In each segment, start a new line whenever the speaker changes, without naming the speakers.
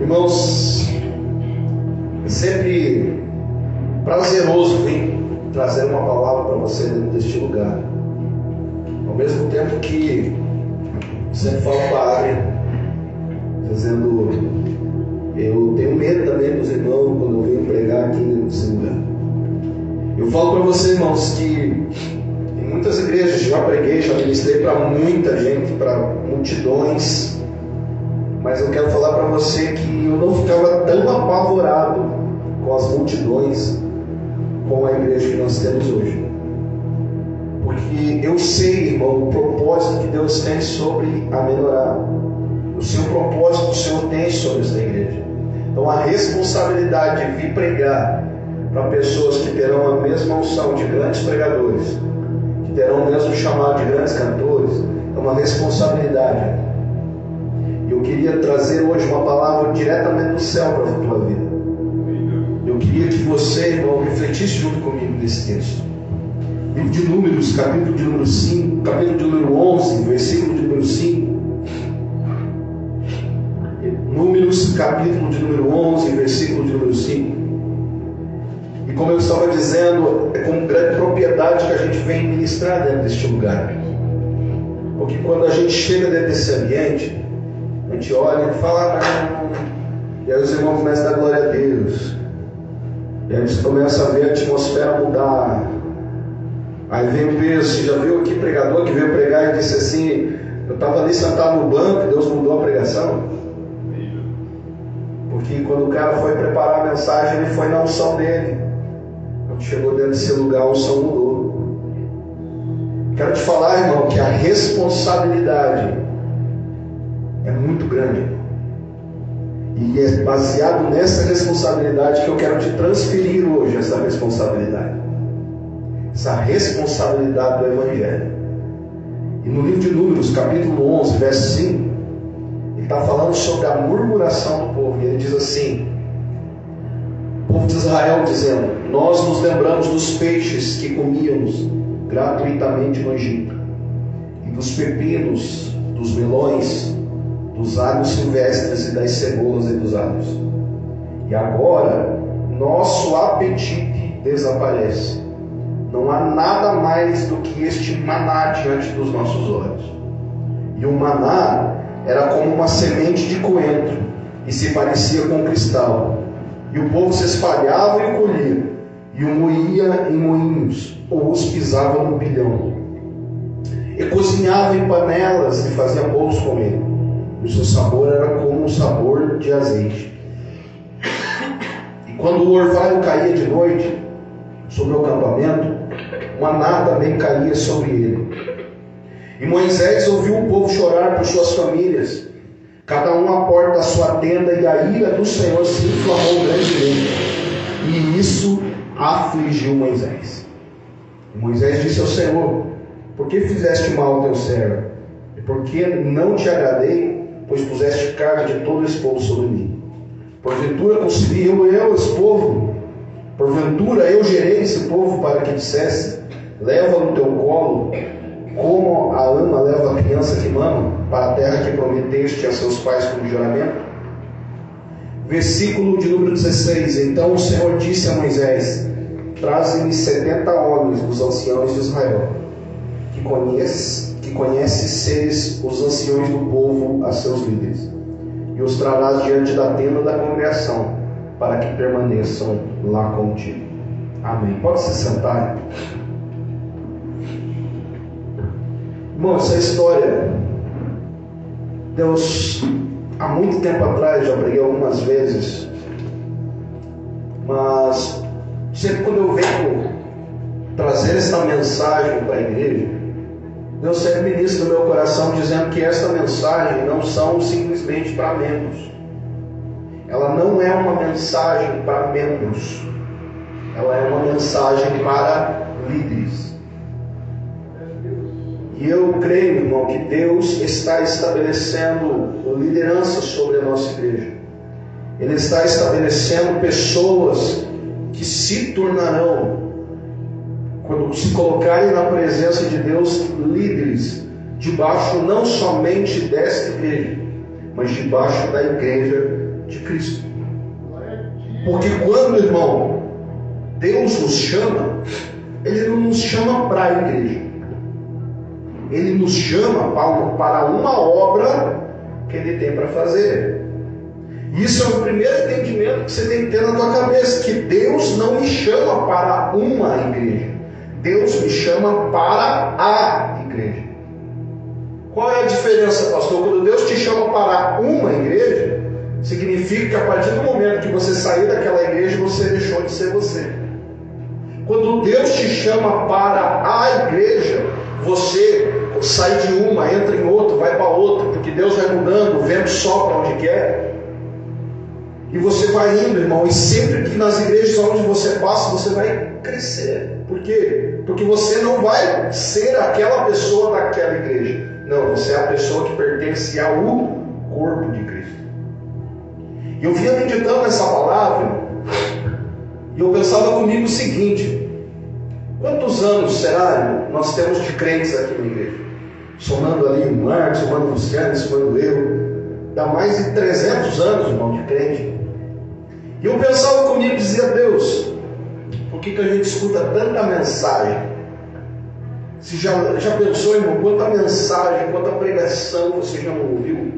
Irmãos, é sempre prazeroso vir trazer uma palavra para você dentro deste lugar. Ao mesmo tempo que sempre falo para a área, dizendo, eu tenho medo também dos irmãos quando eu venho pregar aqui nesse lugar. Eu falo para vocês, irmãos, que em muitas igrejas já preguei, já ministrei para muita gente, para multidões, mas eu quero falar para você que eu não ficava tão apavorado com as multidões, com a igreja que nós temos hoje. Porque eu sei, irmão, o propósito que Deus tem sobre a Menorá. O seu propósito o Senhor tem sobre esta igreja. Então a responsabilidade de vir pregar para pessoas que terão a mesma unção de grandes pregadores, que terão o mesmo chamado de grandes cantores, é uma responsabilidade. Eu queria trazer hoje uma palavra diretamente do céu para a tua vida. Eu queria que você, irmão, refletisse junto comigo nesse texto. Livro de Números, capítulo de número 5, capítulo de número 11, versículo de número 5. Números, capítulo de número 11, versículo de número 5. E como eu estava dizendo, é com grande propriedade que a gente vem ministrar dentro deste lugar. Porque quando a gente chega dentro desse ambiente, a gente olha e fala, e aí os irmãos começam a dar glória a Deus. E aí você começa a ver a atmosfera mudar. Aí vem o peso. Você já viu aqui pregador que veio pregar e disse assim, eu estava ali sentado no banco e Deus mudou a pregação? Porque quando o cara foi preparar a mensagem, ele foi na unção dele. Quando chegou dentro desse lugar, a unção mudou. Quero te falar, irmão, que a responsabilidade é muito grande. E é baseado nessa responsabilidade que eu quero te transferir hoje, essa responsabilidade. Essa responsabilidade do Evangelho. E no livro de Números, capítulo 11, verso 5, ele está falando sobre a murmuração do povo. E ele diz assim, o povo de Israel dizendo, nós nos lembramos dos peixes que comíamos gratuitamente no Egito, e dos pepinos, dos melões, dos alhos silvestres e das cebolas e dos alhos. E agora, nosso apetite desaparece. Não há nada mais do que este maná diante dos nossos olhos. E o maná era como uma semente de coentro, e se parecia com cristal. E o povo se espalhava e colhia, e o moía em moinhos, ou os pisava no pilhão. E cozinhava em panelas e fazia bolos com ele. E o seu sabor era como o sabor de azeite. E quando o orvalho caía de noite sobre o acampamento, o maná também caía sobre ele. E Moisés ouviu o povo chorar por suas famílias, cada um à porta da sua tenda, e a ira do Senhor se inflamou grandemente. E isso afligiu Moisés. E Moisés disse ao Senhor, por que fizeste mal ao teu servo? E por que não te agradei, pois puseste carga de todo esse povo sobre mim? Porventura concebia eu esse povo? Porventura eu gerei esse povo para que dissesse, leva no teu colo, como a ama leva a criança que mama, para a terra que prometeste a seus pais como juramento? Versículo de número 16. Então o Senhor disse a Moisés, traze-me 70 homens dos anciãos de Israel, que conhece seres os anciões do povo a seus líderes, e os trarás diante da tenda da congregação, para que permaneçam lá contigo. Amém. Pode se sentar. Irmão, essa história, Deus, há muito tempo atrás, já preguei algumas vezes, mas sempre quando eu venho trazer esta mensagem para a igreja, Deus sempre ministra no meu coração dizendo que esta mensagem não são simplesmente para membros. Ela não é uma mensagem para membros. Ela é uma mensagem para líderes. E eu creio, irmão, que Deus está estabelecendo liderança sobre a nossa igreja. Ele está estabelecendo pessoas que se tornarão, quando se colocarem na presença de Deus, líderes, debaixo não somente desta igreja, mas debaixo da igreja de Cristo. Porque quando, irmão, Deus nos chama, Ele não nos chama para a igreja. Ele nos chama para uma obra que Ele tem para fazer. Isso é o primeiro entendimento que você tem que ter na tua cabeça, que Deus não me chama para uma igreja. Deus me chama para a igreja. Qual é a diferença, pastor? Quando Deus te chama para uma igreja, significa que a partir do momento que você sair daquela igreja, você deixou de ser você. Quando Deus te chama para a igreja, você sai de uma, entra em outra, vai para outra, porque Deus vai mudando, o vento sopra onde quer. E você vai indo, irmão, e sempre que nas igrejas onde você passa, você vai crescer. Por quê? Porque você não vai ser aquela pessoa daquela igreja. Não, você é a pessoa que pertence ao corpo de Cristo. E eu vinha meditando nessa palavra, e eu pensava comigo o seguinte: quantos anos será nós temos de crentes aqui na igreja? Somando ali o Marcos, somando o Luciano, somando eu, dá mais de 300 anos, irmão, de crente. E eu pensava comigo e dizia: Deus, por que a gente escuta tanta mensagem? Você já pensou, irmão, quanta mensagem, quanta pregação você já não ouviu?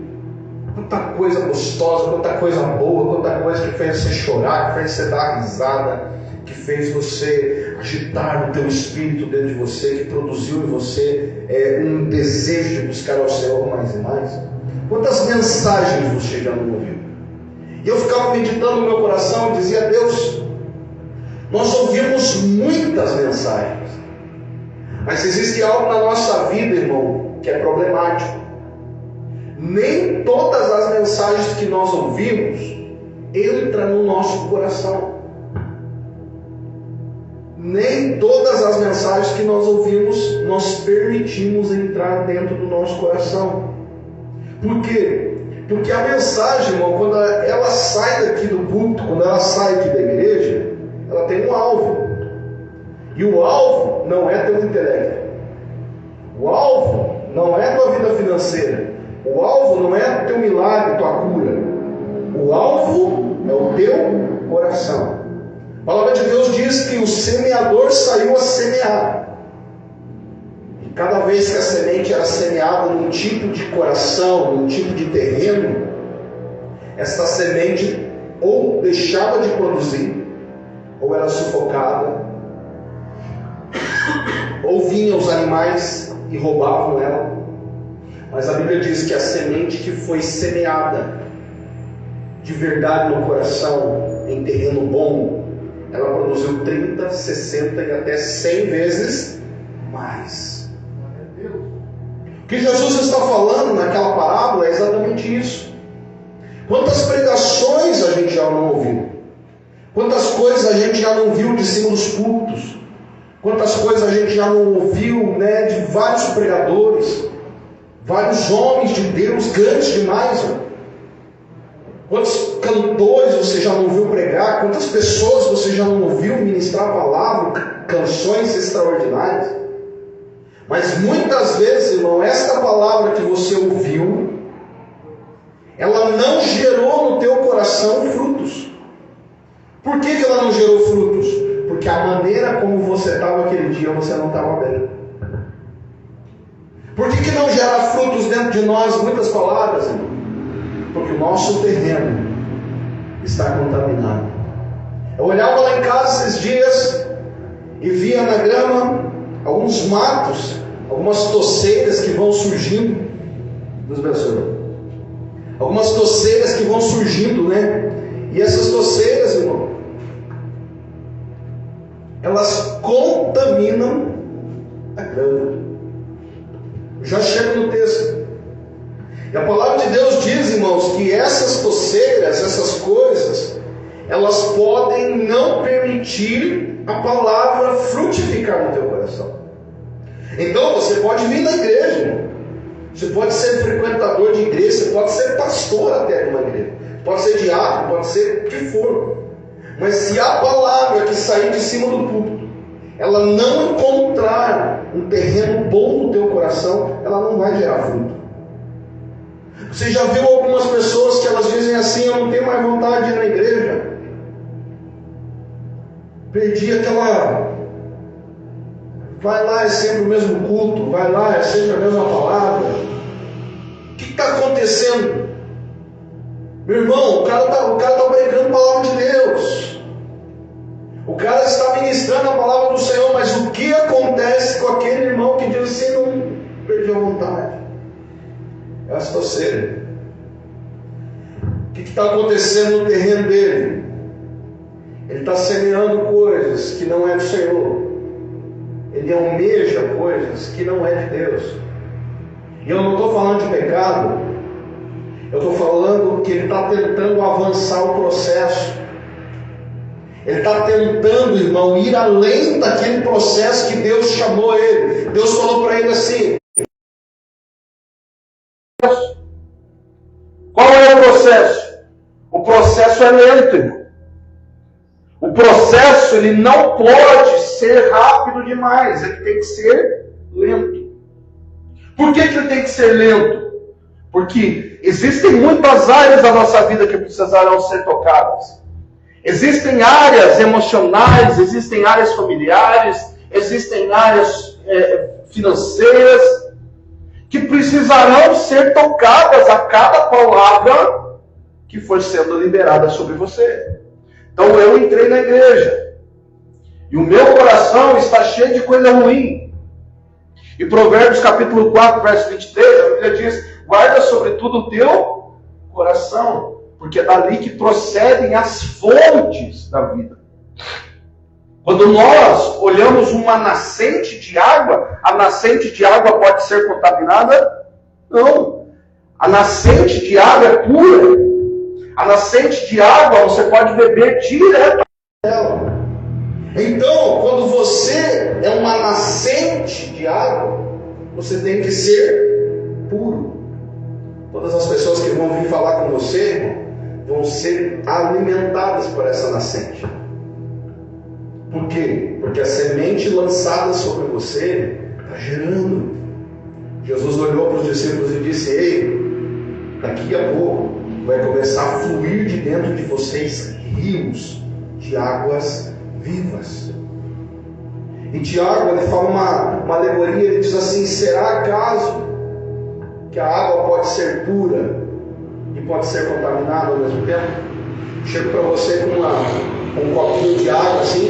Quanta coisa gostosa, quanta coisa boa, quanta coisa que fez você chorar, que fez você dar risada, que fez você agitar no teu espírito dentro de você, que produziu em você um desejo de buscar ao Senhor mais e mais. Quantas mensagens você já não ouviu? E eu ficava meditando no meu coração e dizia: Deus, nós ouvimos muitas mensagens, mas existe algo na nossa vida, irmão, que é problemático. Nem todas as mensagens que nós ouvimos entram no nosso coração. Nem todas as mensagens que nós ouvimos nós permitimos entrar dentro do nosso coração. Por quê? Porque a mensagem, irmão, quando ela sai daqui do culto, quando ela sai aqui da igreja, ela tem um alvo. E o alvo não é teu intelecto. O alvo não é tua vida financeira. O alvo não é teu milagre, tua cura. O alvo é o teu coração. A palavra de Deus diz que o semeador saiu a semear. E cada vez que a semente era semeada num tipo de coração, num tipo de terreno, esta semente ou deixava de produzir, ou era sufocada, ou vinham os animais e roubavam ela. Mas a Bíblia diz que a semente que foi semeada de verdade no coração, em terreno bom, ela produziu 30, 60 e até 100 vezes mais. O que Jesus está falando naquela parábola é exatamente isso. Quantas pregações a gente já não ouviu? Quantas coisas a gente já não viu de cima dos púlpitos? Quantas coisas a gente já não ouviu, de vários pregadores, vários homens de Deus grandes demais, Quantos cantores você já não ouviu pregar? Quantas pessoas você já não ouviu ministrar a palavra, canções extraordinárias? Mas muitas vezes, irmão, esta palavra que você ouviu, ela não gerou no teu coração frutos. Por que ela não gerou frutos? Porque a maneira como você estava aquele dia, você não estava bem. Por que não gera frutos dentro de nós? Muitas palavras, irmão. Porque o nosso terreno está contaminado. Eu olhava lá em casa esses dias e via na grama alguns matos, algumas toceiras que vão surgindo. Deus abençoe. Algumas toceiras que vão surgindo, E essas toceiras, irmão, elas contaminam a grama. Já chego no texto. E a palavra de Deus diz, irmãos, que essas toceiras, essas coisas, elas podem não permitir a palavra frutificar no teu coração. Então você pode vir na igreja, irmão. Você pode ser frequentador de igreja, você pode ser pastor até de uma igreja, pode ser diácono, pode ser o que for. Mas se a palavra que sair de cima do púlpito, ela não encontrar um terreno bom no teu coração, ela não vai gerar fruto. Você já viu algumas pessoas que elas dizem assim: eu não tenho mais vontade de ir na igreja. Perdi aquela... Vai lá, é sempre o mesmo culto. Vai lá, é sempre a mesma palavra. O que está acontecendo? Meu irmão, o cara está pregando a palavra de Deus. O cara está ministrando a palavra do Senhor. Mas o que acontece com aquele irmão que diz assim: não perdi a vontade? É a situação. O que está acontecendo no terreno dele? Ele está semeando coisas que não é do Senhor. Ele almeja coisas que não é de Deus. E eu não estou falando de pecado. Eu estou falando que ele está tentando avançar o processo. Ele está tentando, irmão, ir além daquele processo que Deus chamou ele. Deus falou para ele assim: qual é o processo? O processo é lento, irmão. O processo, ele não pode ser rápido demais, ele tem que ser lento. Por que ele tem que ser lento? Porque existem muitas áreas da nossa vida que precisarão ser tocadas. Existem áreas emocionais, existem áreas familiares, existem áreas financeiras, que precisarão ser tocadas a cada palavra que for sendo liberada sobre você. Então eu entrei na igreja, e o meu coração está cheio de coisa ruim. E Provérbios capítulo 4, verso 23, a Bíblia diz: guarda sobretudo o teu coração, porque é dali que procedem as fontes da vida. Quando nós olhamos uma nascente de água, a nascente de água pode ser contaminada? Não. A nascente de água é pura. A nascente de água você pode beber direto dela. Então, quando você é uma nascente de água, você tem que ser puro. Todas as pessoas que vão vir falar com você vão ser alimentadas por essa nascente. Por quê? Porque a semente lançada sobre você está gerando. Jesus olhou para os discípulos e disse: ei, daqui a pouco vai começar a fluir de dentro de vocês rios de águas vivas. E Tiago, ele fala uma alegoria, ele diz assim: será acaso que a água pode ser pura e pode ser contaminada ao mesmo tempo? Chego para você com um copinho de água assim,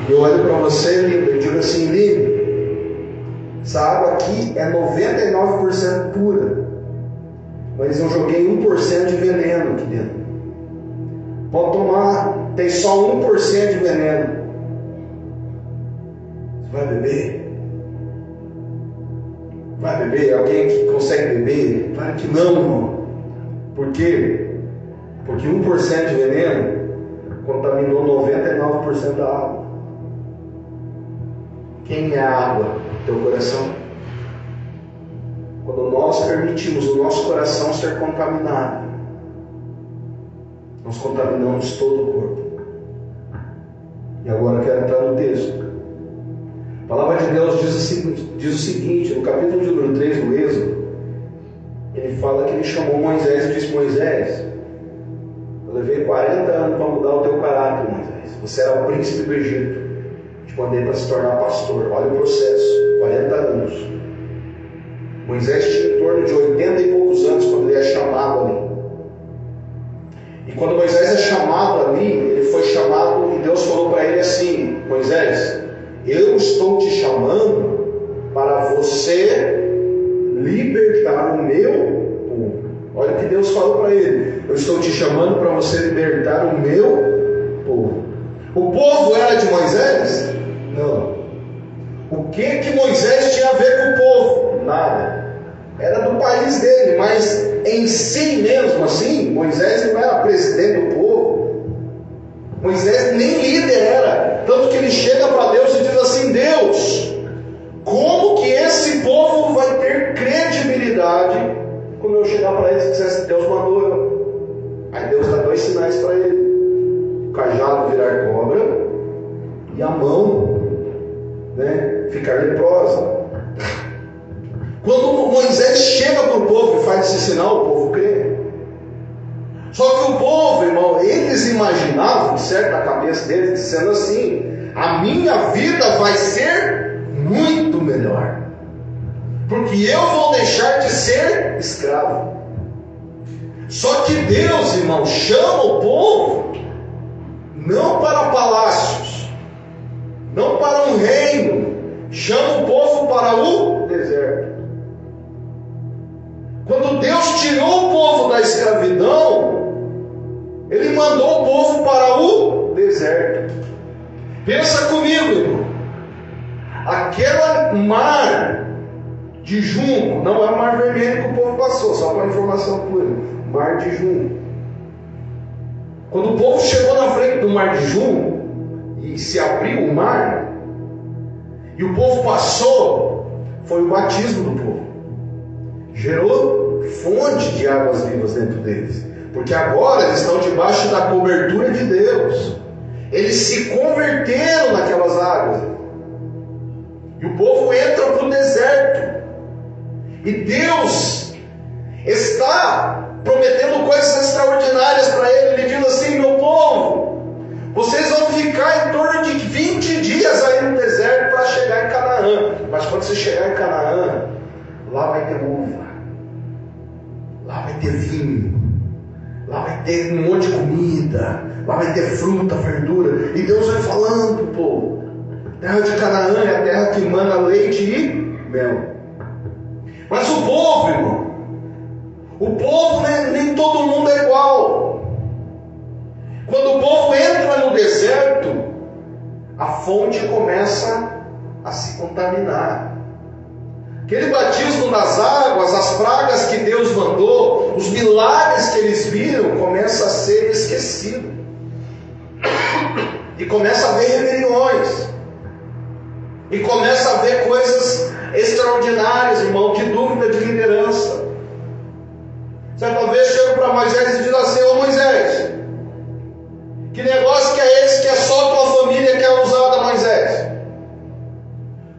eu olho para você, lindo, e digo assim: lindo, essa água aqui é 99% pura, mas eu joguei 1% de veneno aqui dentro. Pode tomar, tem só 1% de veneno. Você vai beber? Vai beber? Alguém que consegue beber? Claro que não, irmão. Por quê? Porque 1% de veneno contaminou 99% da água. Quem é a água? Teu coração. Quando nós permitimos o nosso coração ser contaminado, nós contaminamos todo o corpo. E agora eu quero entrar no texto. A palavra de Deus diz o seguinte, no capítulo número 3 do Êxodo, ele fala que ele chamou Moisés e disse: Moisés, eu levei 40 anos para mudar o teu caráter, Moisés. Você era o príncipe do Egito. Te mandei para se tornar pastor. Olha o processo, 40 anos. Moisés tinha em torno de 80 e poucos anos quando ele é chamado ali. E quando Moisés é chamado ali, ele foi chamado e Deus falou para ele assim: Moisés, eu estou te chamando para você libertar o meu povo. Olha o que Deus falou para ele: eu estou te chamando para você libertar o meu povo. O povo era de Moisés? Não. O que Moisés tinha a ver com o povo? Nada. Era do país dele, mas em si mesmo assim, Moisés não era presidente do povo. Moisés nem líder era. Tanto que ele chega para Deus e diz assim: Deus, como que esse povo vai ter credibilidade quando eu chegar para eles e dizer assim: Deus mandou eu? Aí Deus dá 2 sinais para ele: o cajado virar cobra e a mão, ficar leprosa. Quando Moisés chega para o povo e faz esse sinal, o povo crê. Só que o povo, irmão, eles imaginavam, certo, na cabeça deles, dizendo assim: a minha vida vai ser muito melhor, porque eu vou deixar de ser escravo. Só que Deus, irmão, chama o povo não para palácios, não para um reino, chama o povo para o deserto. Quando Deus tirou o povo da escravidão, Ele mandou o povo para o deserto. Pensa comigo, irmão. Aquele mar de Junco, não é o mar vermelho que o povo passou, só para informação tua, mar de Junco. Quando o povo chegou na frente do mar de Junco e se abriu o mar, e o povo passou, foi o batismo do povo. Gerou fonte de águas vivas dentro deles, porque agora eles estão debaixo da cobertura de Deus. Eles se converteram naquelas águas, e o povo entra para o deserto, e Deus está prometendo coisas extraordinárias para ele. Ele diz assim: meu povo, vocês vão ficar em torno de 20 dias aí no deserto para chegar em Canaã. Mas quando você chegar em Canaã, lá vai ter uva, lá vai ter vinho, lá vai ter um monte de comida, lá vai ter fruta, verdura. E Deus vai falando, pô, terra de Canaã é a terra que emana leite e mel. Mas o povo, irmão, o povo, nem todo mundo é igual. Quando o povo entra no deserto, a fonte começa a se contaminar. Aquele batismo nas águas, as pragas que Deus mandou, os milagres que eles viram, começa a ser esquecido. E começa a haver rebeliões. E começa a haver coisas extraordinárias, irmão, que dúvida de liderança. Certa vez chego para Moisés e diz assim: ô Moisés, que negócio que é esse que é só tua família que é usada, Moisés?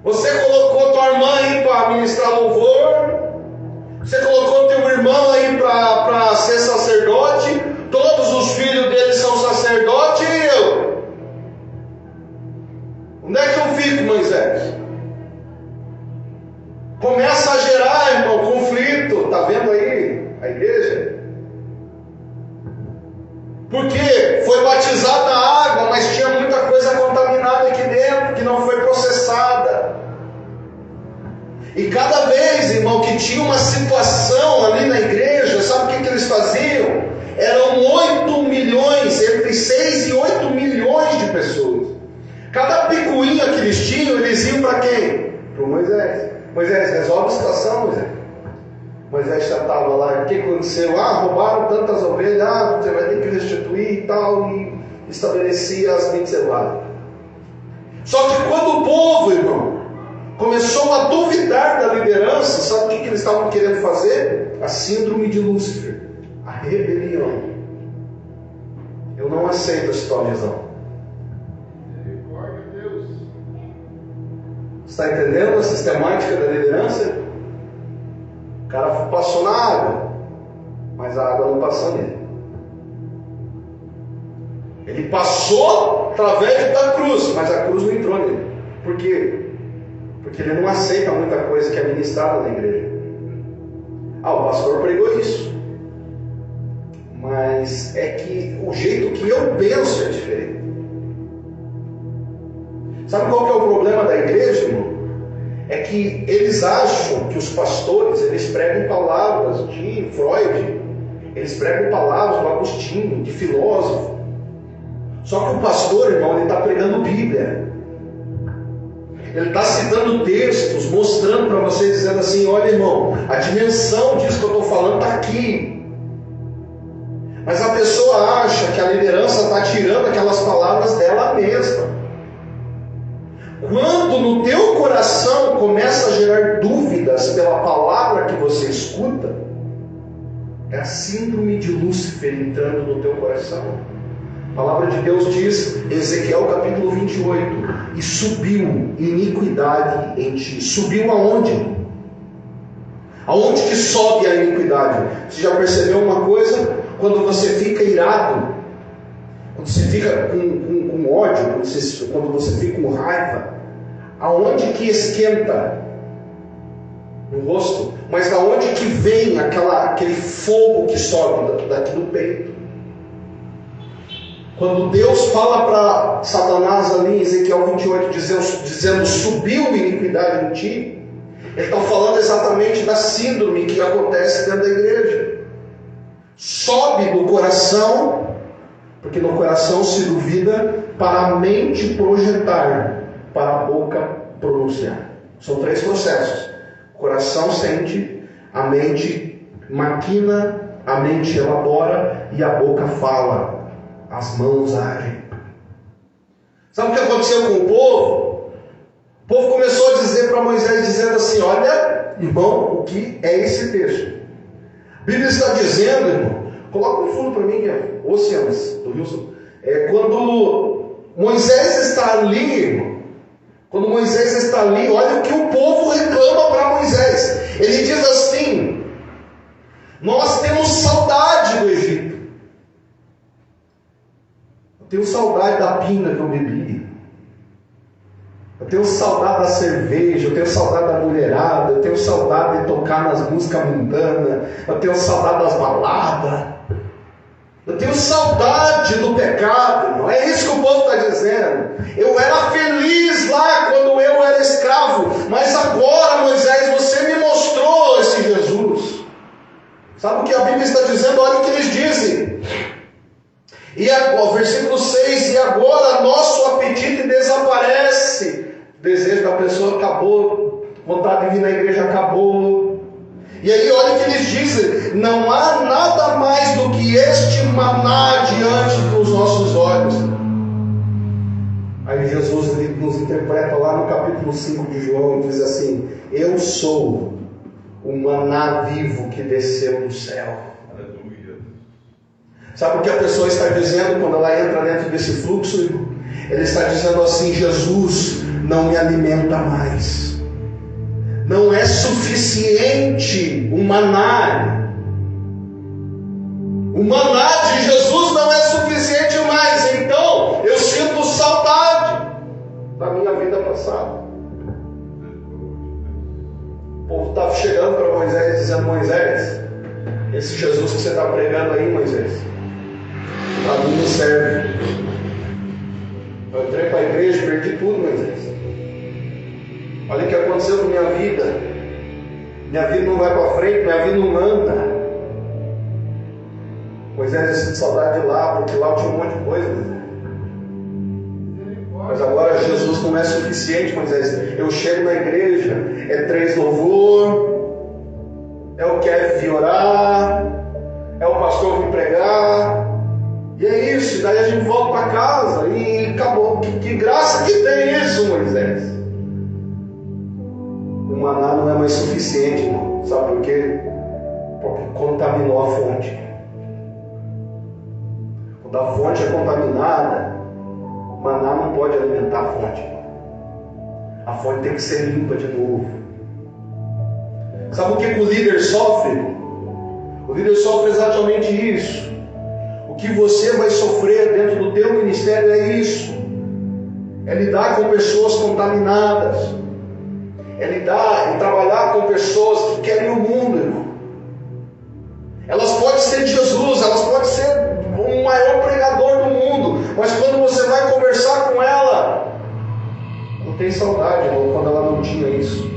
Você colocou tua irmã aí para ministrar louvor, você colocou teu irmão aí para ser sacerdote, todos os filhos dele são sacerdotes, e eu? Onde é que eu fico, Moisés? Começa a gerar, irmão, conflito. Está vendo aí a igreja? Porque foi batizada a água, mas tinha muita coisa contaminada aqui dentro, que não foi processada. E cada vez, irmão, que tinha uma situação ali na igreja, sabe o que eles faziam? Eram 8 milhões, entre 6 e 8 milhões de pessoas. Cada picuinha que eles tinham, eles iam para quem? Para o Moisés. Moisés, resolve a situação, Moisés. Moisés já estava lá, o que aconteceu? Roubaram tantas ovelhas, você vai ter que restituir e tal, e estabelecia as mitzvot. Só que quando o povo, irmão, começou a duvidar da liderança, sabe o que eles estavam querendo fazer? A síndrome de Lúcifer, a rebelião. Eu não aceito esse tal visão. Está entendendo a sistemática da liderança? O cara passou na água, mas a água não passou nele. Ele passou através da cruz, mas a cruz não entrou nele. Por quê? Porque ele não aceita muita coisa que é ministrada na igreja. O pastor pregou isso, mas é que o jeito que eu penso é diferente. Sabe qual que é o problema da igreja, irmão? É que eles acham que os pastores, eles pregam palavras de Freud, eles pregam palavras do Agostinho, de filósofo. Só que o pastor, irmão, ele está pregando Bíblia. Ele está citando textos, mostrando para vocês, dizendo assim: olha, irmão, a dimensão disso que eu estou falando está aqui. Mas a pessoa acha que a liderança está tirando aquelas palavras dela mesma. Quando no teu coração começa a gerar dúvidas pela palavra que você escuta, é a síndrome de Lúcifer entrando no teu coração. A palavra de Deus diz, em Ezequiel capítulo 28, e subiu iniquidade em ti. Subiu aonde? Aonde que sobe a iniquidade? Você já percebeu uma coisa? Quando você fica irado, quando você fica com ódio, quando você fica com raiva, aonde que esquenta? No rosto. Mas aonde que vem aquele fogo que sobe daqui do peito? Quando Deus fala para Satanás ali em Ezequiel 28, dizendo subiu iniquidade em ti, Ele está falando exatamente da síndrome que acontece dentro da igreja. Sobe do coração, porque no coração se duvida, para a mente projetar, para a boca pronunciar. São 3 processos. O coração sente, a mente maquina, a mente elabora e a boca fala. As mãos agem. Sabe o que aconteceu com o povo? O povo começou a dizer para Moisés, dizendo assim: olha, irmão, o que é esse texto? A Bíblia está dizendo, irmão, coloca um fundo para mim, Oceanos, do Wilson. Quando Moisés está ali, irmão, quando Moisés está ali, olha o que o povo reclama para Moisés. Ele diz assim: nós temos saudade do Egito. Eu tenho saudade da pinga que eu bebi. Eu tenho saudade da cerveja. Eu tenho saudade da mulherada. Eu tenho saudade de tocar nas músicas mundanas. Eu tenho saudade das baladas. Eu tenho saudade do pecado, irmão. É isso que o povo está dizendo. Eu era feliz lá quando eu era escravo. Mas agora, Moisés, você me mostrou esse Jesus. Sabe o que a Bíblia está dizendo? Olha o que eles dizem. E agora, versículo 6, e agora nosso apetite desaparece. O desejo da pessoa acabou, vontade de vir na igreja acabou. E aí olha o que eles dizem: não há nada mais do que este maná diante dos nossos olhos. Aí Jesus nos interpreta lá no capítulo 5 de João e diz assim: eu sou o maná vivo que desceu do céu. Sabe o que a pessoa está dizendo quando ela entra dentro desse fluxo? Ela está dizendo assim: Jesus não me alimenta mais. Não é suficiente o maná. O maná de Jesus não é suficiente mais. Então eu sinto saudade da minha vida passada. O povo estava chegando para Moisés dizendo: Moisés, esse Jesus que você está pregando aí, Moisés, a mim não serve. Eu entrei para a igreja, perdi tudo, Moisés. Olha o que aconteceu com minha vida. Minha vida não vai para frente, minha vida não anda. Moisés, eu sinto saudade de lá, porque lá eu tinha um monte de coisa, Moisés. Mas agora Jesus não é suficiente, Moisés. Eu chego na igreja, é 3 louvor, é o Kevin orar, é o pastor vir pregar. E é isso, daí a gente volta para casa e acabou. Que graça que tem isso, Moisés? O maná não é mais suficiente, irmão. Sabe por quê? Porque contaminou a fonte. Quando a fonte é contaminada, o maná não pode alimentar a fonte, irmão. A fonte tem que ser limpa de novo. Sabe o que o líder sofre? O líder sofre exatamente isso. O que você vai sofrer dentro do teu ministério é isso. É lidar com pessoas contaminadas. É lidar e trabalhar com pessoas que querem o mundo, irmão. Elas podem ser de Jesus, elas podem ser o maior pregador do mundo, mas quando você vai conversar com ela, não tem saudade, irmão, quando ela não tinha isso.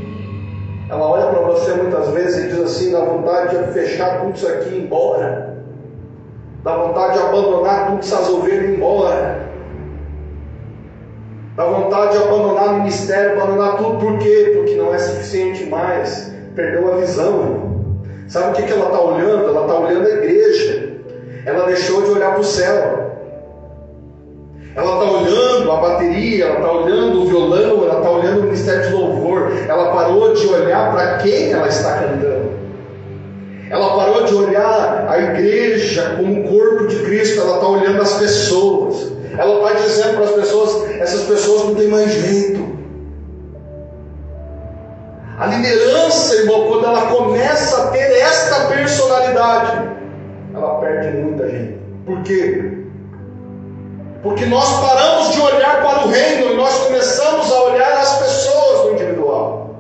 Ela olha para você muitas vezes e diz assim: dá vontade de fechar tudo isso aqui e ir embora. Dá vontade de abandonar tudo essas ovelhas e ir embora. Dá vontade de abandonar o ministério, abandonar tudo. Por quê? Porque não é suficiente mais. Perdeu a visão, irmão. Sabe o que ela está olhando? Ela está olhando a igreja. Ela deixou de olhar para o céu. Ela está olhando a bateria, ela está olhando o violão, ela está olhando o ministério de louvor. Ela parou de olhar para quem ela está cantando. Ela parou de olhar a igreja como o corpo de Cristo. Ela está olhando as pessoas. Ela vai dizendo para as pessoas: essas pessoas não têm mais jeito. A liderança, liderança, irmão, quando ela começa a ter esta personalidade, ela perde muita gente. Por quê? Porque nós paramos de olhar para o reino e nós começamos a olhar as pessoas no individual.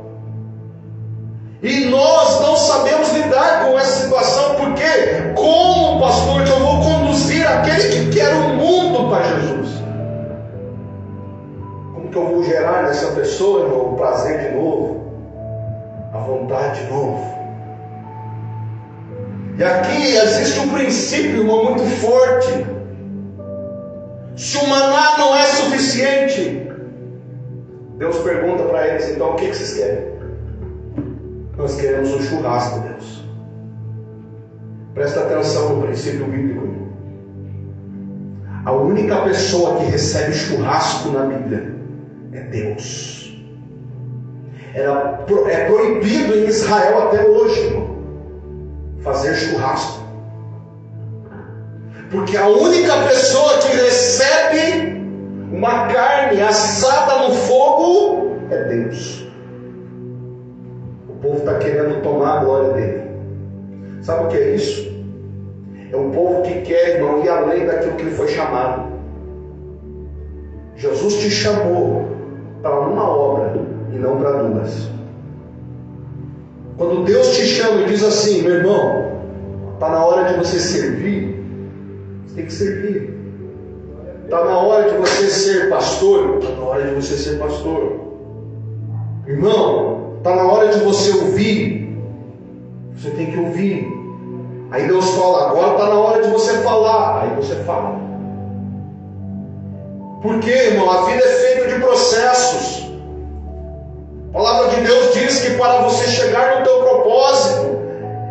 E nós não sabemos lidar com essa situação, porque como pastor que eu vou conduzir aquele que quer o mundo para Jesus? Como que eu vou gerar nessa pessoa, irmão, o prazer de novo, a vontade de novo? E aqui existe um princípio, irmão, muito forte. Se o maná não é suficiente, Deus pergunta para eles: então o que vocês querem? Nós queremos um churrasco, Deus. Presta atenção no princípio bíblico. A única pessoa que recebe churrasco na Bíblia é Deus. É proibido em Israel até hoje, irmão, fazer churrasco. Porque a única pessoa que recebe uma carne assada no fogo é Deus. O povo está querendo tomar a glória dele. Sabe o que é isso? É um povo que quer, irmão, ir além daquilo que ele foi chamado. Jesus te chamou para uma obra e não para duas. Quando Deus te chama e diz assim: meu irmão, está na hora de você servir, você tem que servir. Está na hora de você ser pastor, está na hora de você ser pastor. Irmão, está na hora de você ouvir, você tem que ouvir. Aí Deus fala: agora está na hora de você falar, aí você fala. Por quê, irmão? A vida é feita de processos. A palavra de Deus diz que para você chegar no teu propósito,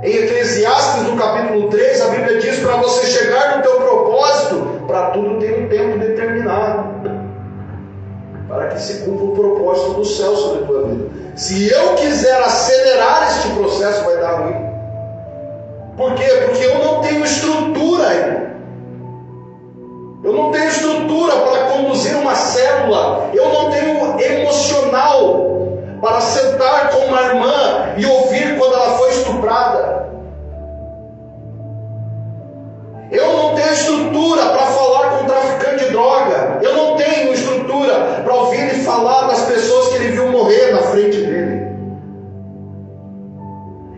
em Eclesiastes, no capítulo 3, a Bíblia diz: para você chegar no teu propósito, para tudo tem um tempo determinado, para que se cumpra o propósito do céu sobre a tua vida. Se eu quiser acelerar este processo, vai dar ruim. Por quê? Porque eu não tenho estrutura, irmão. Eu não tenho estrutura para conduzir uma célula. Eu não tenho emocional para sentar com uma irmã e ouvir quando ela foi estuprada. Eu não tenho estrutura para falar com um traficante de droga. Eu não tenho estrutura para ouvir ele falar das pessoas que ele viu morrer na frente dele.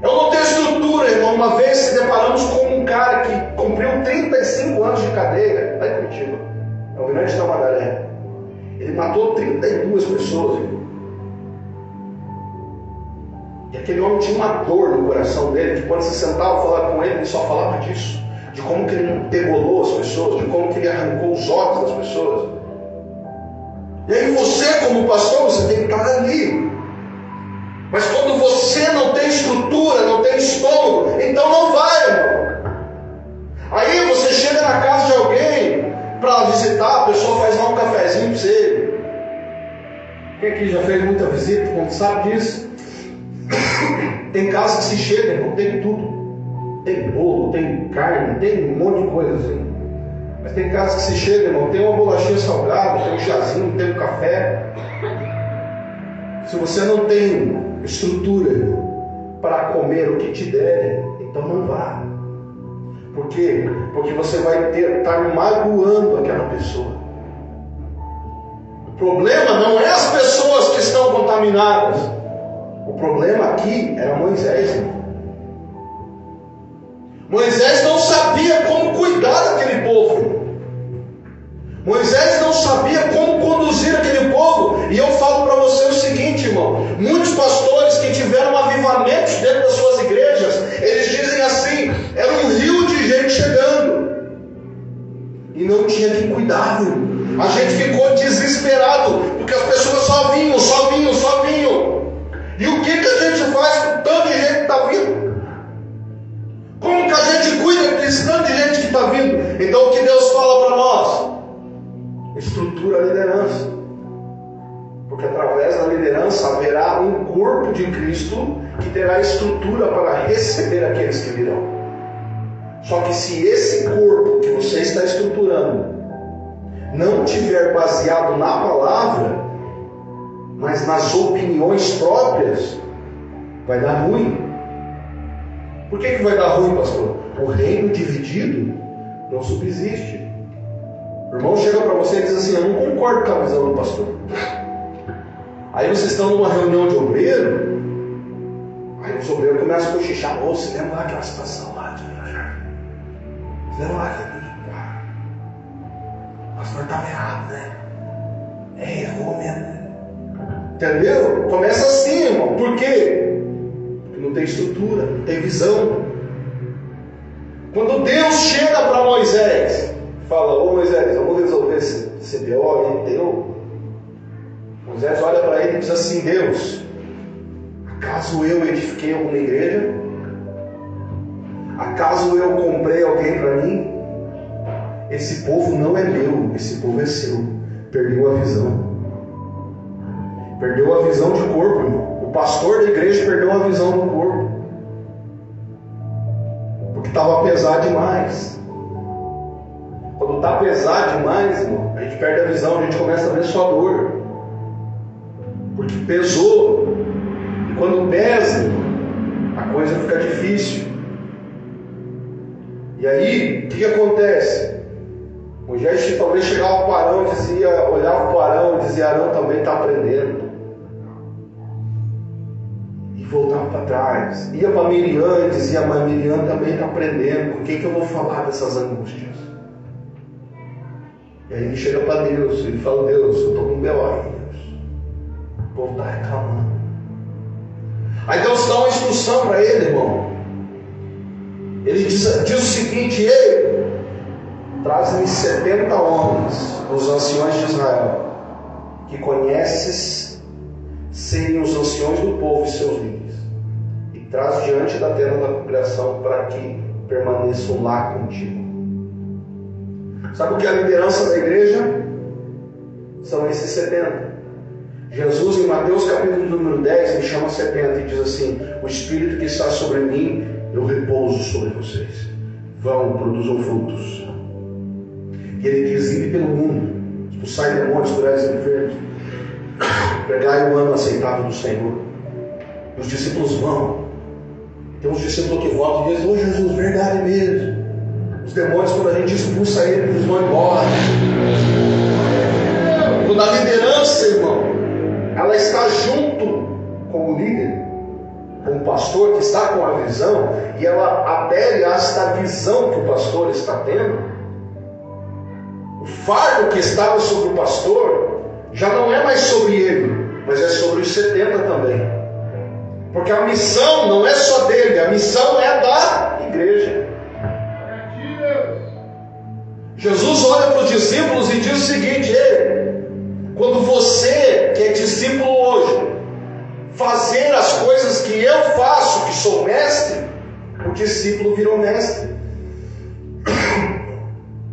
Eu não tenho estrutura, irmão. Uma vez se deparamos com um cara que cumpriu 35 anos de cadeia, lá em Curitiba, é o Grande Tamandaré. Ele matou 32 pessoas, irmão. E aquele homem tinha uma dor no coração dele, que quando você sentava a falar com ele, ele só falava disso. De como que ele degolou as pessoas, de como que ele arrancou os olhos das pessoas. E aí você, como pastor, você tem que estar ali. Mas quando você não tem estrutura, não tem estômago, então não vai, irmão. Aí você chega na casa de alguém para visitar, a pessoa faz lá um cafezinho para você. Quem aqui já fez muita visita, quando sabe disso? Tem casa que se chega, irmão, tem tudo. Tem bolo, tem carne, tem um monte de coisa assim. Mas tem casa que se chega, irmão, tem uma bolachinha salgada, tem um chazinho, tem um café. Se você não tem estrutura, irmão, para comer o que te derem, então não vá. Por quê? Porque você vai estar magoando aquela pessoa. O problema não é as pessoas que estão contaminadas. O problema aqui era Moisés, irmão. Moisés não sabia como cuidar daquele povo. Moisés não sabia como conduzir aquele povo. E eu falo para você o seguinte, irmão: muitos pastores que tiveram avivamentos dentro das suas igrejas, eles dizem assim: era um rio de gente chegando e não tinha quem cuidar, irmão. A gente ficou desesperado, porque as pessoas só vinham. E o que a gente faz com tanto de gente que está vindo? Como que a gente cuida desse tanto de gente que está vindo? Então o que Deus fala para nós? Estrutura a liderança. Porque através da liderança haverá um corpo de Cristo que terá estrutura para receber aqueles que virão. Só que se esse corpo que você está estruturando não tiver baseado na palavra, mas nas opiniões próprias, Vai dar ruim. Por que vai dar ruim, pastor? O reino dividido não subsiste. O irmão chega para você e diz assim: eu não concordo com a visão do pastor. Aí vocês estão numa reunião de obreiro, aí os obreiros começam a cochichar: ô, você lembra lá aquela situação lá de viajar? Você lembra lá que o pastor estava errado, né? Errou mesmo. Entendeu? Começa assim, irmão. Por quê? Porque não tem estrutura, não tem visão. Quando Deus chega para Moisés, fala: ô Moisés, vamos resolver esse BO aí teu. Moisés olha para ele e diz assim: Deus, acaso eu edifiquei alguma igreja? Acaso eu comprei alguém para mim? Esse povo não é meu, esse povo é seu. Perdeu a visão. Perdeu a visão de corpo, irmão. O pastor da igreja perdeu a visão do corpo. Porque estava pesado demais. Quando está pesado demais, irmão, a gente perde a visão, a gente começa a ver só dor. Porque pesou. E quando pesa, a coisa fica difícil. E aí, o que acontece? Moisés talvez chegava ao Arão e dizia, olhava para o Arão e dizia: Arão também está aprendendo. E voltava para trás. Ia para Miriam e dizia: mas Miriam também está aprendendo. Com quem que eu vou falar dessas angústias? E aí ele chega para Deus, ele fala: Deus, eu estou com B.O. aí, Deus. O povo está reclamando. Aí Deus dá uma instrução para ele, irmão. Ele diz o seguinte: ei, traz-me 70 homens, os anciões de Israel, que conheces serem os anciões do povo e seus líderes, e traz diante da tenda da congregação para que permaneçam lá contigo. Sabe o que é a liderança da igreja? São esses 70. Jesus, em Mateus capítulo número 10, ele chama 70 e diz assim: o Espírito que está sobre mim, eu repouso sobre vocês. Vão, produzam frutos. E ele diz: ide pelo mundo, expulsai demônios, curai os enfermos, pregai o ano aceitável do Senhor. E os discípulos vão. Tem uns discípulos que voltam e dizem: ô Jesus, verdade mesmo. Os demônios, quando a gente expulsa eles vão embora. Quando a liderança, irmão, ela está junto com o líder, com o pastor que está com a visão, e ela adere a esta visão que o pastor está tendo, o fardo que estava sobre o pastor já não é mais sobre ele, mas é sobre os 70 também. Porque a missão não é só dele, a missão é da igreja. Jesus olha para os discípulos e diz o seguinte: ei, quando você, que é discípulo hoje, fazer as coisas que eu faço, que sou mestre, o discípulo virou mestre.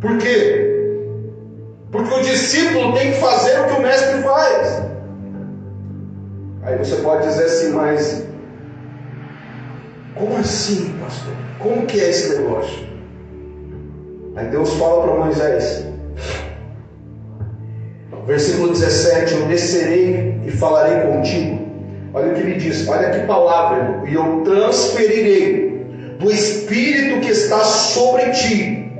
Por quê? Porque o discípulo tem que fazer o que o mestre faz. Aí você pode dizer assim: mas como assim, pastor? Como que é esse negócio? Aí Deus fala para Moisés, versículo 17: eu descerei e falarei contigo. Olha o que ele diz, olha que palavra: e eu transferirei do Espírito que está sobre ti,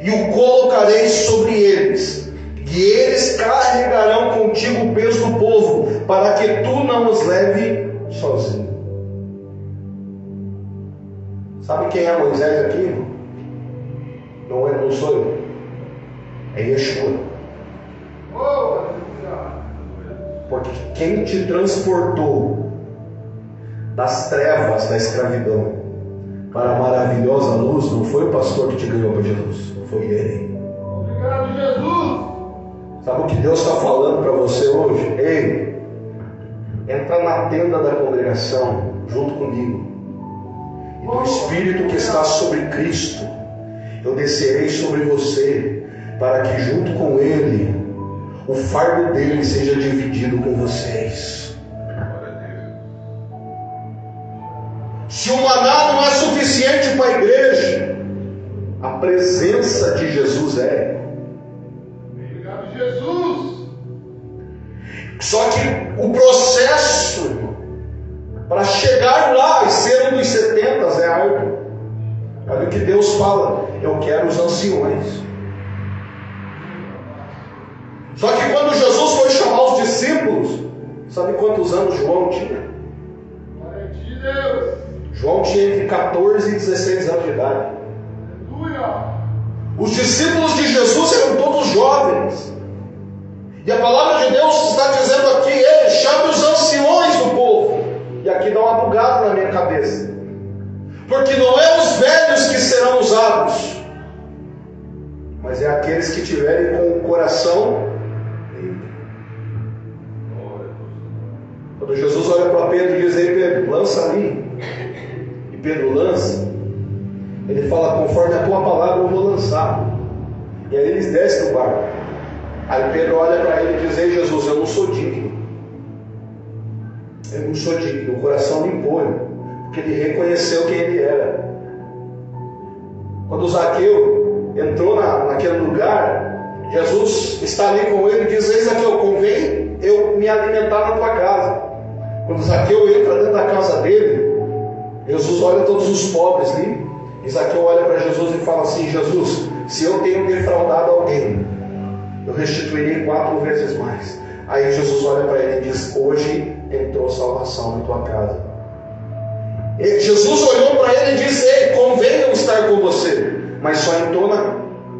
e o colocarei sobre eles, e eles carregarão contigo o peso do povo, para que tu não os leve sozinho. Sabe quem é Moisés aqui, irmão? Não sou eu, é Yeshua. Porque quem te transportou das trevas da escravidão para a maravilhosa luz não foi o pastor que te ganhou para Jesus, foi ele. Obrigado, Jesus. Sabe o que Deus está falando para você hoje? Ei, entra na tenda da congregação junto comigo, e do Espírito que está sobre Cristo eu descerei sobre você, para que junto com ele o fardo dele seja dividido com vocês. Se o maná não é suficiente para a igreja, a presença de Jesus é. Obrigado, Jesus. Só que o processo Para chegar lá e ser um dos 70 é árduo. Olha o que Deus fala: eu quero os anciões. Só que quando Jesus foi chamar os discípulos, sabe quantos anos João tinha?
Glória a Deus.
João tinha entre 14 e 16 anos de idade.
Aleluia.
Os discípulos de Jesus eram todos jovens. E a palavra de Deus está dizendo aqui: ei, chame os anciões do povo. E aqui dá uma bugada na minha cabeça. Porque não é os velhos que serão usados, mas é aqueles que tiverem com o coração limpo. Quando Jesus olha para Pedro e diz: ei Pedro, lança ali. E Pedro lança. Ele fala: conforme a tua palavra eu vou lançar. E aí eles descem do barco. Aí Pedro olha para ele e diz: ei Jesus, eu não sou digno. Eu não sou digno. O coração limpou, porque ele reconheceu quem ele era. Quando o Zaqueu entrou naquele lugar, Jesus está ali com ele e diz: ei Zaqueu, convém eu me alimentar na tua casa. Quando Zaqueu entra dentro da casa dele, Jesus olha todos os pobres ali. E Zaqueu olha para Jesus e fala assim: Jesus, se eu tenho defraudado alguém, eu restituirei 4 vezes mais. Aí Jesus olha para ele e diz: hoje entrou salvação na tua casa. E Jesus olhou para ele e disse: ei, convém eu estar com você. Mas só entrou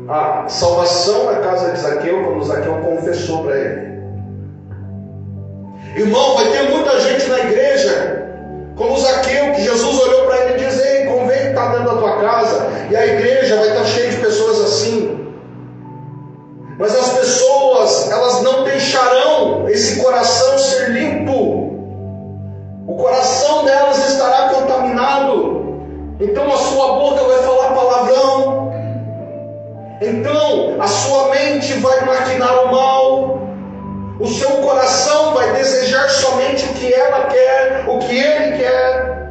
a salvação na casa de Zaqueu quando Zaqueu confessou para ele. Irmão, vai ter muita gente na igreja como Zaqueu, que Jesus olhou para ele e disse: ei, convém estar dentro da tua casa. E a igreja vai estar cheia de pessoas assim. Mas as pessoas, elas não deixarão esse coração ser limpo. O coração delas estará contaminado. Então a sua boca vai falar palavrão. Então a sua mente vai maquinar o mal. O seu coração vai desejar somente o que ela quer, o que ele quer.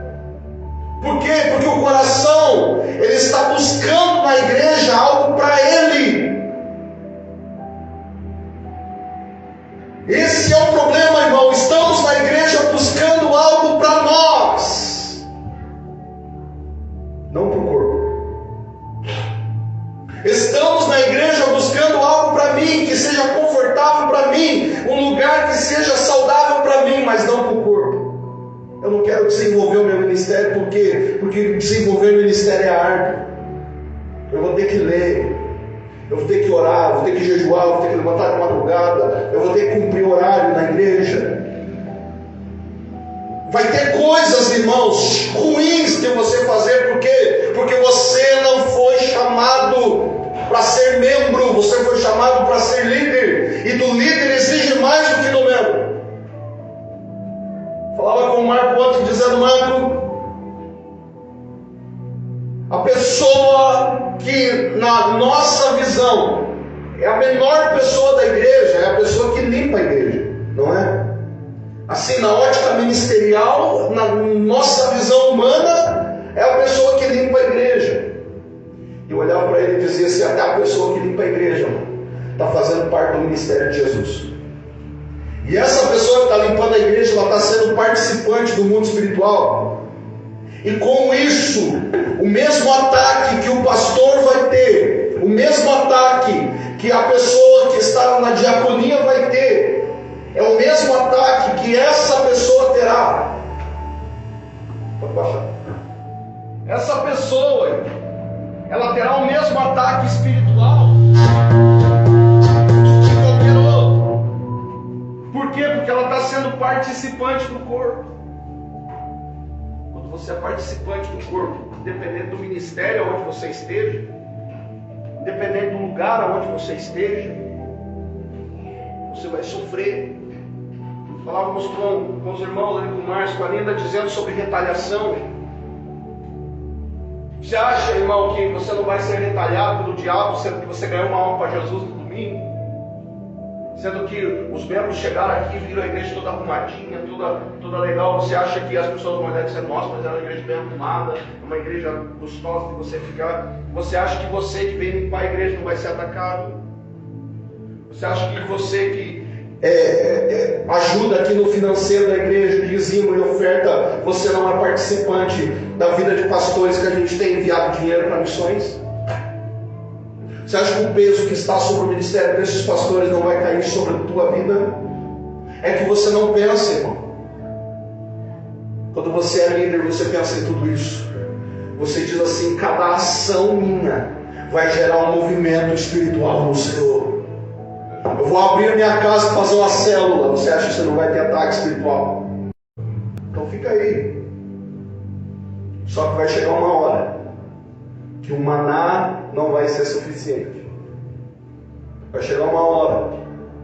Por quê? Porque o coração, ele está buscando na igreja algo para ele. Esse é o problema, irmão. Estamos na igreja buscando algo para nós, não para o corpo. Estamos na igreja buscando algo para mim, que seja confortável para mim, um lugar que seja saudável para mim, mas não para o corpo. Eu não quero desenvolver o meu ministério, por quê? Porque desenvolver o ministério é árduo. Eu vou ter que ler, eu vou ter que orar, eu vou ter que jejuar, eu vou ter que levantar de madrugada, eu vou ter que cumprir horário na igreja. Vai ter coisas, irmãos, ruins que você fazer, por quê? Porque você não foi chamado para ser membro, você foi chamado para ser líder, e do líder exige mais do que do membro. Falava com o Marco ontem, dizendo: Marco, a pessoa que na nossa visão é a menor pessoa da igreja, é a pessoa que limpa a igreja, não é? Assim, na ótica ministerial, na nossa visão humana, é a pessoa que limpa a igreja. E eu olhava para ele e dizia assim: até a pessoa que limpa a igreja está fazendo parte do ministério de Jesus. E essa pessoa que está limpando a igreja, ela está sendo participante do mundo espiritual. E com isso, o mesmo ataque que o pastor vai ter, o mesmo ataque que a pessoa que está na diaconia vai ter, é o mesmo ataque que essa pessoa terá. Pode baixar. Essa pessoa, ela terá o mesmo ataque espiritual de qualquer outro. Por quê? Porque ela está sendo participante do corpo. Quando você é participante do corpo, dependendo do ministério onde você esteja, dependendo do lugar onde você esteja, você vai sofrer. Falávamos com os irmãos ali, com o Márcio, com a Linda, dizendo sobre retaliação. Você acha, irmão, que você não vai ser retalhado pelo diabo, sendo que você ganhou uma alma para Jesus no domingo? Sendo que os membros chegaram aqui, viram a igreja toda arrumadinha, toda legal. Você acha que as pessoas vão olhar e dizer: nossa, mas é uma igreja bem arrumada, é uma igreja gostosa de você ficar. Você acha que você que vem limpar a igreja não vai ser atacado? Você acha que você ajuda aqui no financeiro da igreja, dízimo e oferta, você não é participante da vida de pastores que a gente tem enviado dinheiro para missões? Você acha que o peso que está sobre o ministério desses pastores não vai cair sobre a tua vida? É que você não pensa, irmão. Quando você é líder, você pensa em tudo isso. Você diz assim: cada ação minha vai gerar um movimento espiritual no Senhor. Eu vou abrir minha casa e fazer uma célula. Você acha que você não vai ter ataque espiritual? Então fica aí. Só que vai chegar uma hora que o maná não vai ser suficiente. Vai chegar uma hora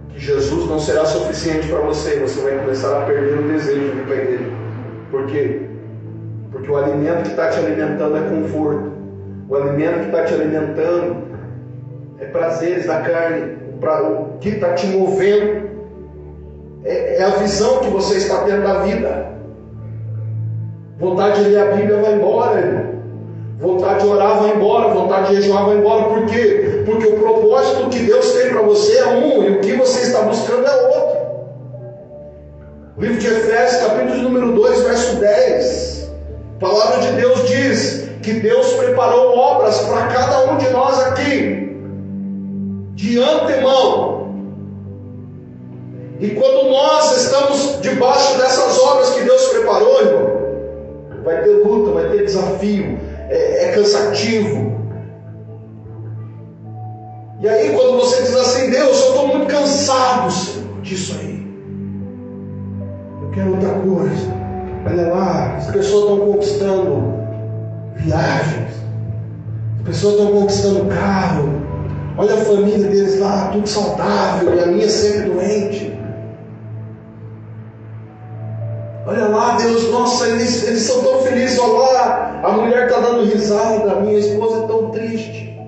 que Jesus não será suficiente para você. Você vai começar a perder o desejo de vir para a igreja. Por quê? Porque o alimento que está te alimentando é conforto. O alimento que está te alimentando é prazeres da carne. O que está te movendo é a visão que você está tendo da vida. Vontade de ler a Bíblia vai embora, irmão. Vontade de orar vai embora. Vontade de jejuar vai embora. Por quê? Porque o propósito que Deus tem para você é um, e o que você está buscando é outro. O livro de Efésios, capítulo número 2, verso 10. A palavra de Deus diz que Deus preparou obras para cada um de nós aqui, de antemão. E quando nós estamos debaixo dessas obras que Deus preparou, irmão, vai ter luta, vai ter desafio, é cansativo. E aí quando você diz assim: Deus, eu estou muito cansado, Senhor, disso aí, eu quero outra coisa. Olha lá, as pessoas estão conquistando viagens, as pessoas estão conquistando carro, olha a família deles lá, tudo saudável, e a minha sempre doente. Olha lá, Deus, nossa, eles são tão felizes. Olha lá, a mulher está dando risada, a minha esposa é tão triste.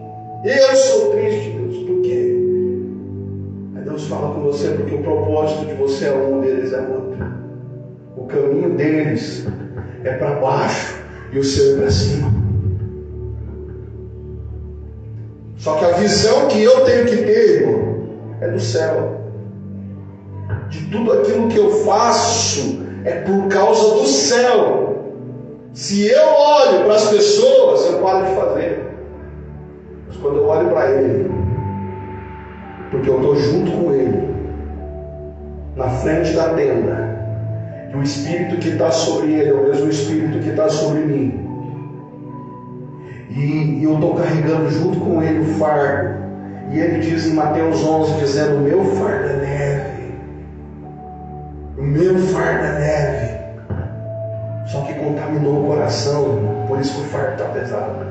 Eu sou triste, Deus, por quê? Aí Deus fala com você: porque o propósito de você é um, deles é outro. O caminho deles é para baixo e o seu é para cima. Só que a visão que eu tenho que ter, irmão, é do céu. De tudo aquilo que eu faço é por causa do céu. Se eu olho para as pessoas, eu paro de fazer. Mas quando eu olho para Ele, porque eu estou junto com Ele, na frente da tenda, e o Espírito que está sobre Ele é o mesmo Espírito que está sobre mim, e eu estou carregando junto com Ele o fardo, e Ele diz em Mateus 11, dizendo: o meu fardo é leve, o meu fardo é leve. Só que contaminou o coração, por isso que o fardo está pesado,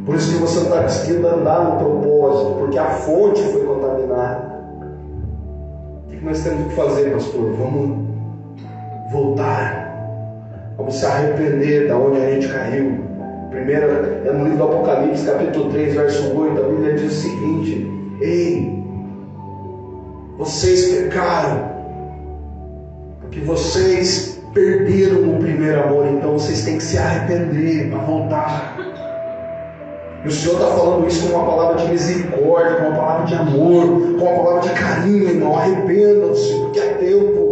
por isso que você não está conseguindo andar no propósito, porque a fonte foi contaminada. O que nós temos que fazer, pastor? Vamos voltar, vamos se arrepender da onde a gente caiu. Primeiro é no livro do Apocalipse, capítulo 3, verso 8, a Bíblia diz o seguinte: ei, vocês pecaram, porque vocês perderam o primeiro amor, então vocês têm que se arrepender para voltar. E o Senhor está falando isso com uma palavra de misericórdia, com uma palavra de amor, com uma palavra de carinho, irmão. Arrependam-se, porque é tempo.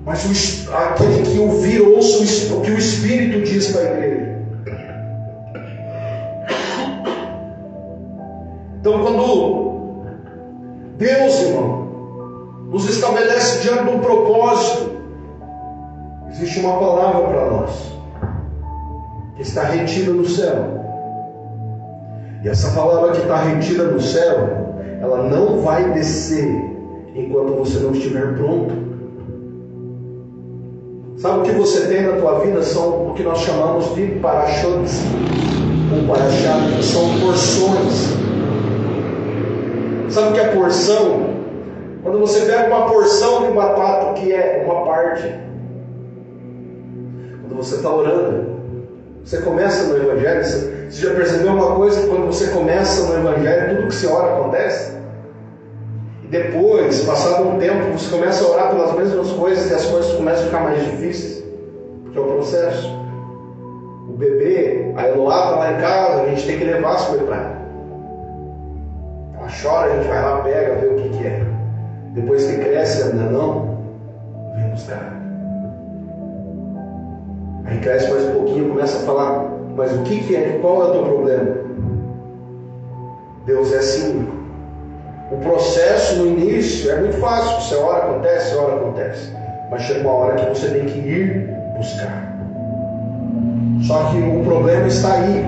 Mas aquele que ouvir, ouça o que o Espírito diz para a igreja. Então, quando Deus, irmão, nos estabelece diante de um propósito, existe uma palavra para nós, que está retida no céu. E essa palavra que está retida no céu, ela não vai descer enquanto você não estiver pronto. Sabe o que você tem na tua vida? São o que nós chamamos de parachotes, ou parachatos, são porções. Sabe o que é porção? Quando você pega uma porção de batata, que é uma parte. Quando você está orando, você começa no Evangelho, você já percebeu uma coisa? Que quando você começa no Evangelho, tudo que você ora acontece? E depois, passado um tempo, você começa a orar pelas mesmas coisas e as coisas começam a ficar mais difíceis, porque é o processo. O bebê, a Eloá está lá em casa, a gente tem que levar as coisas para ela. Ela chora, a gente vai lá, pega, vê o que é. Depois que cresce, ainda não, vem buscar. Aí cresce mais um pouquinho, começa a falar, mas o que é? Qual é o teu problema? Deus é assim. O processo no início é muito fácil. Você ora, acontece. Mas chega uma hora que você tem que ir buscar. Só que o problema está aí.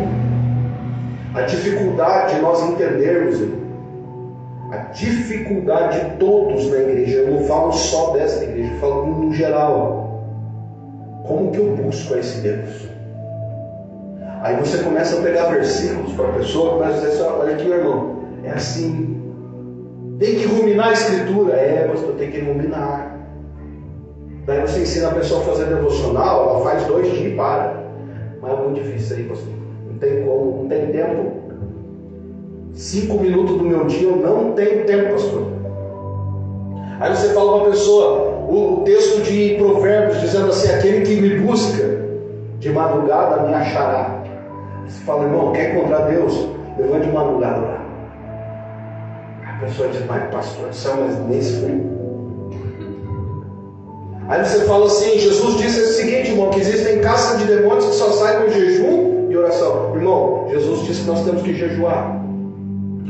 A dificuldade de nós entendermos, a dificuldade de todos na igreja, eu não falo só dessa igreja, eu falo no geral. Como que eu busco esse Deus? Aí você começa a pegar versículos para a pessoa, começa a dizer assim, olha aqui, irmão, é assim. Tem que ruminar a escritura. Pastor, tem que ruminar. Daí você ensina a pessoa a fazer devocional, ela faz 2 dias e para. Mas é muito difícil aí, pastor. Não tem como, não tem tempo. 5 minutos do meu dia eu não tenho tempo, pastor. Aí você fala para a pessoa o texto de Provérbios dizendo assim, aquele que me busca de madrugada me achará. Você fala, irmão, quer encontrar Deus? Levante de madrugada lá. A pessoa diz, mas pastor, mas nesse frio. Aí você fala assim, Jesus disse o seguinte, irmão, que existem castas de demônios que só saem com jejum e oração. Irmão, Jesus disse que nós temos que jejuar.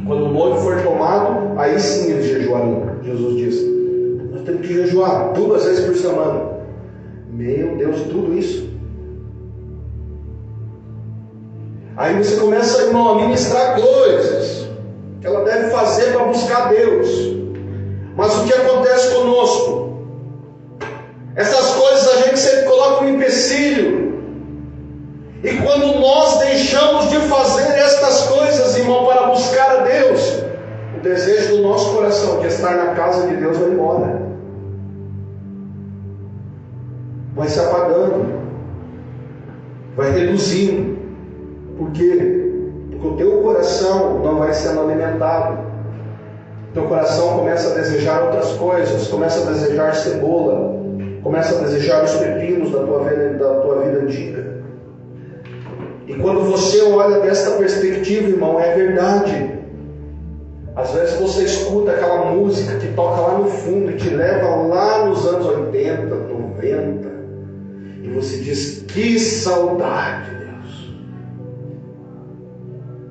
Quando o noivo for tomado, aí sim eles jejuarão. Jesus disse, nós temos que jejuar 2 vezes por semana. Meu Deus, tudo isso. Aí você começa, irmão, a ministrar coisas que ela deve fazer para buscar Deus. Mas o que acontece conosco? Essas coisas a gente sempre coloca um empecilho. E quando nós deixamos de fazer estas coisas, irmão, para buscar a Deus, o desejo do nosso coração de estar na casa de Deus vai embora. Vai se apagando. Vai reduzindo. Por quê? Porque o teu coração não vai sendo alimentado. Teu coração começa a desejar outras coisas, começa a desejar cebola, começa a desejar os pepinos da tua vida antiga. E quando você olha desta perspectiva, irmão, é verdade. Às vezes você escuta aquela música que toca lá no fundo e te leva lá nos anos 80, 90, e você diz, que saudade, Deus.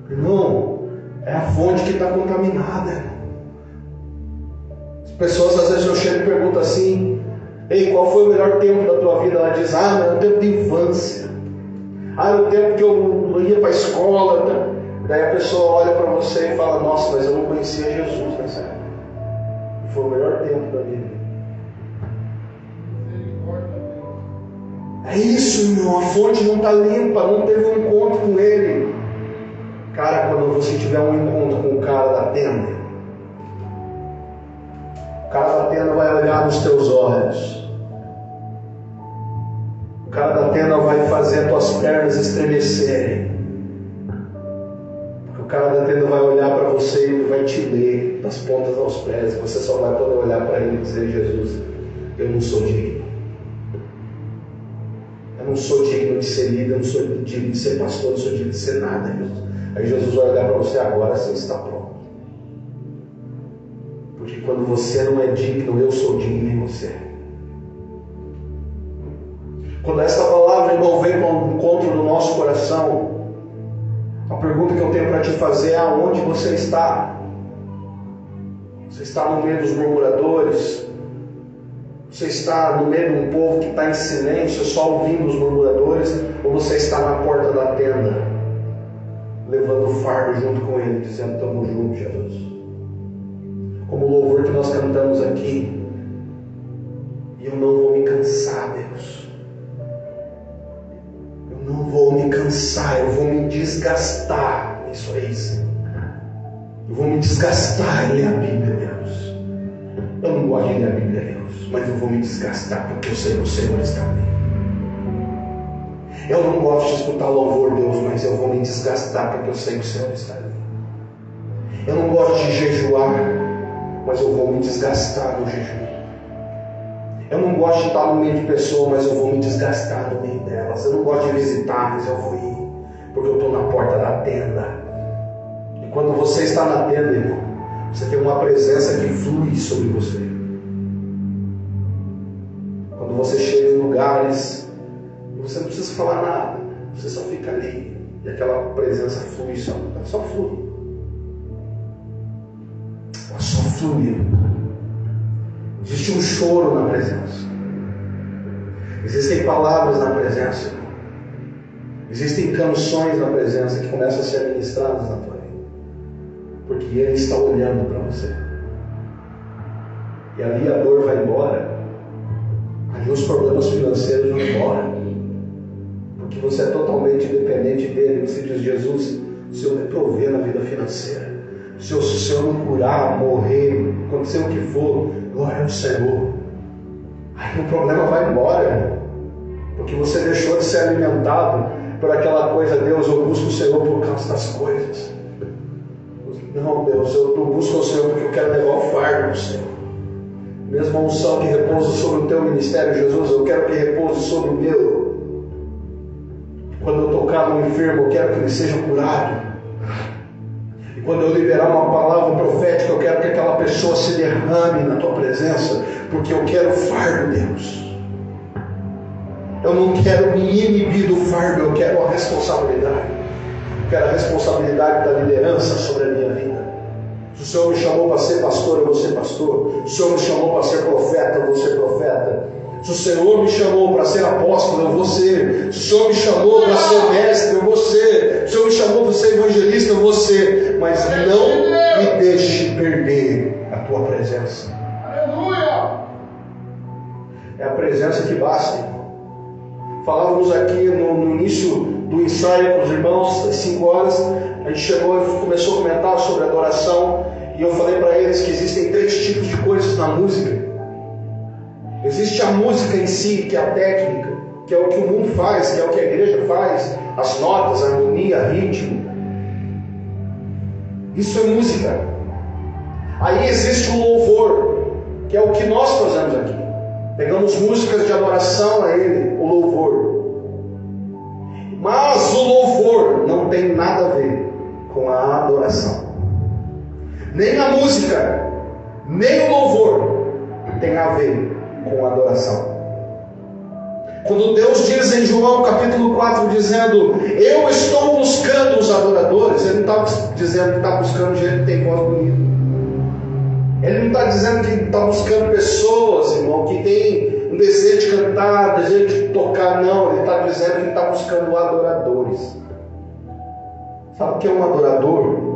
Irmão, é a fonte que está contaminada, irmão. As pessoas às vezes eu chego e pergunto assim, ei, qual foi o melhor tempo da tua vida? Ela diz, é o tempo de infância. É o tempo que eu ia para a escola. Tá? Daí a pessoa olha para você e fala, nossa, mas eu não conhecia Jesus nessa época. Foi o melhor tempo da minha vida. É isso, irmão, a fonte não está limpa, não teve um encontro com Ele. Cara, quando você tiver um encontro com o cara da tenda, o cara da tenda vai olhar nos teus olhos. O cara da tenda vai fazer as tuas pernas estremecerem. Porque o cara da tenda vai olhar para você e ele vai te ler das pontas aos pés. Você só vai poder olhar para ele e dizer, Jesus, eu não sou digno. Eu não sou digno de ser líder, eu não sou digno de ser pastor, eu não sou digno de ser nada, Jesus. Aí Jesus vai olhar para você agora, você está pronto. Porque quando você não é digno, eu sou digno em você. Quando essa palavra, irmão, vem para o encontro do nosso coração, a pergunta que eu tenho para te fazer é aonde você está? Você está no meio dos murmuradores? Você está no meio de um povo que está em silêncio, só ouvindo os murmuradores? Ou você está na porta da tenda, levando o fardo junto com ele, dizendo, estamos juntos, Jesus? Como o louvor que nós cantamos aqui, e eu não vou me cansar, Deus. Eu não vou me cansar, eu vou me desgastar. Isso aí, Senhor. Eu vou me desgastar em ler a Bíblia, Deus. Eu não gosto de ler a Bíblia, Deus, mas eu vou me desgastar porque eu sei que o Senhor está ali. Eu não gosto de escutar louvor, Deus, mas eu vou me desgastar porque eu sei que o Senhor está ali. Eu não gosto de jejuar, mas eu vou me desgastar no jejum. Eu não gosto de estar no meio de pessoas, mas eu vou me desgastar no meio delas. Eu não gosto de visitar, mas eu vou ir, porque eu estou na porta da tenda. E quando você está na tenda, irmão, aquela presença que flui sobre você. Quando você chega em lugares, você não precisa falar nada, você só fica ali, e aquela presença flui, só flui. Ela só flui. Existe um choro na presença. Existem palavras na presença. Existem canções na presença que começam a ser ministradas na tua vida. Porque Ele está olhando para você. E ali a dor vai embora. Ali os problemas financeiros vão embora. Porque você é totalmente dependente dele. Você diz: Jesus, o Senhor me provê na vida financeira. Se o Senhor me curar, morrer, acontecer o que for, glória ao Senhor. Aí o problema vai embora, irmão. Porque você deixou de ser alimentado por aquela coisa: Deus, eu busco o Senhor por causa das coisas. Não, Deus, eu busco o Senhor porque eu quero levar o fardo do Senhor. Mesma unção que repousa sobre o teu ministério, Jesus, eu quero que repouse sobre o meu. Quando eu tocar no enfermo, eu quero que ele seja curado. E quando eu liberar uma palavra profética, eu quero que aquela pessoa se derrame na tua presença, porque eu quero o fardo, Deus. Eu não quero me inibir do fardo, eu quero a responsabilidade. Eu quero a responsabilidade da liderança sobre a minha vida. Se o Senhor me chamou para ser pastor, eu vou ser pastor. Se o Senhor me chamou para ser profeta, eu vou ser profeta. Se o Senhor me chamou para ser apóstolo, eu vou ser. Se o Senhor me chamou para ser mestre, eu vou ser. Se o Senhor me chamou para ser evangelista, eu vou ser. Mas não me deixe perder a tua presença.
Aleluia!
É a presença que basta. Falávamos aqui no início do ensaio com os irmãos, às 5 horas, a gente chegou e começou a comentar sobre adoração, e eu falei para eles que existem 3 tipos de coisas na música. Existe a música em si, que é a técnica, que é o que o mundo faz, que é o que a igreja faz, as notas, a harmonia, ritmo. Isso é música. Aí existe o louvor, que é o que nós fazemos aqui. Pegamos músicas de adoração a Ele, o louvor. Mas o louvor não tem nada a ver com a adoração. Nem a música, nem o louvor tem a ver com a adoração. Quando Deus diz em João capítulo 4, dizendo: eu estou buscando os adoradores, Ele não está dizendo que está buscando gente que tem voz bonita. Ele não está dizendo que está buscando pessoas, irmão, que tem um desejo de cantar, desejo de tocar. Não, Ele está dizendo que está buscando adoradores. Sabe o que é um adorador?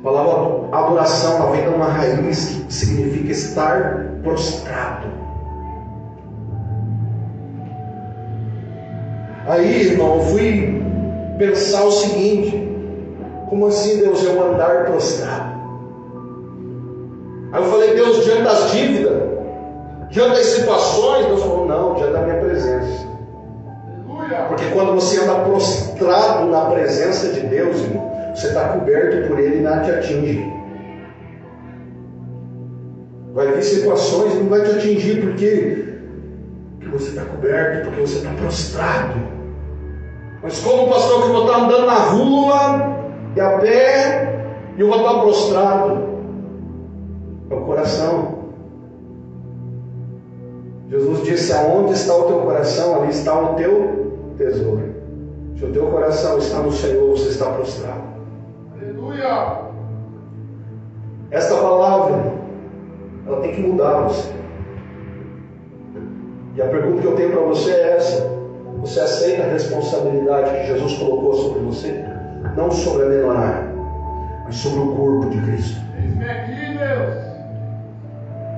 A palavra adoração, ela vem de uma raiz que significa estar prostrado. Aí, irmão, eu fui pensar o seguinte: como assim, Deus, eu andar prostrado? Aí eu falei: Deus, diante das dívidas, diante das situações, Deus falou: não, diante da minha presença. Porque quando você anda prostrado na presença de Deus, irmão, você está coberto por Ele e nada te atinge. Vai vir situações e não vai te atingir porque você está coberto, porque você está prostrado. Mas como o pastor, que eu vou estar andando na rua e a pé e eu vou estar prostrado? É o coração. Jesus disse: aonde está o teu coração, ali está o teu tesouro. Se o teu coração está no Senhor, você está prostrado.
Aleluia!
Esta palavra, ela tem que mudar você. E a pergunta que eu tenho para você é essa: você aceita a responsabilidade que Jesus colocou sobre você? Não sobre a menor, mas sobre o corpo de Cristo.
Eis-me aqui, Deus!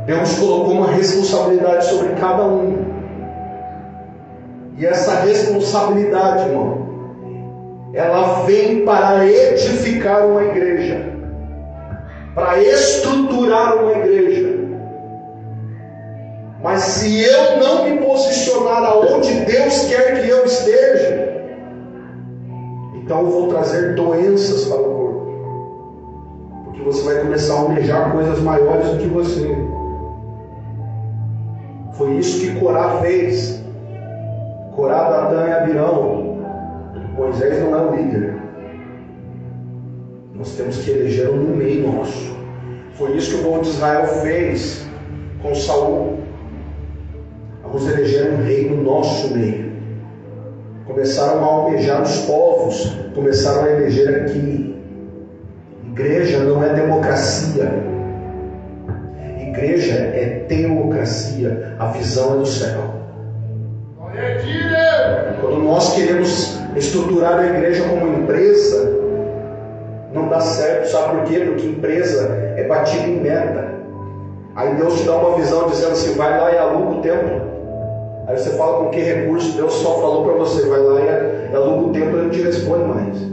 Deus colocou uma responsabilidade sobre cada um. E essa responsabilidade, irmão, ela vem para edificar uma igreja, para estruturar uma igreja. Mas se eu não me posicionar aonde Deus quer que eu esteja, então eu vou trazer doenças para o corpo. Porque você vai começar a almejar coisas maiores do que você. Foi isso que Corá fez. Corá, Datã e Abirão. Moisés não é o líder. Nós temos que eleger um no meio nosso. isso que o povo de Israel fez com Saul. Vamos eleger um rei no nosso meio. Começaram a almejar os povos, começaram a eleger aqui. Igreja não é democracia. Igreja é teocracia. A visão é do céu. Quando nós queremos estruturar a igreja como empresa, não dá certo. Sabe por quê? Porque empresa é batida em meta. Aí Deus te dá uma visão dizendo assim: vai lá e aluga o templo. Aí você fala: com que recurso? Deus só falou para você: vai lá e aluga o templo. Ele não te responde mais.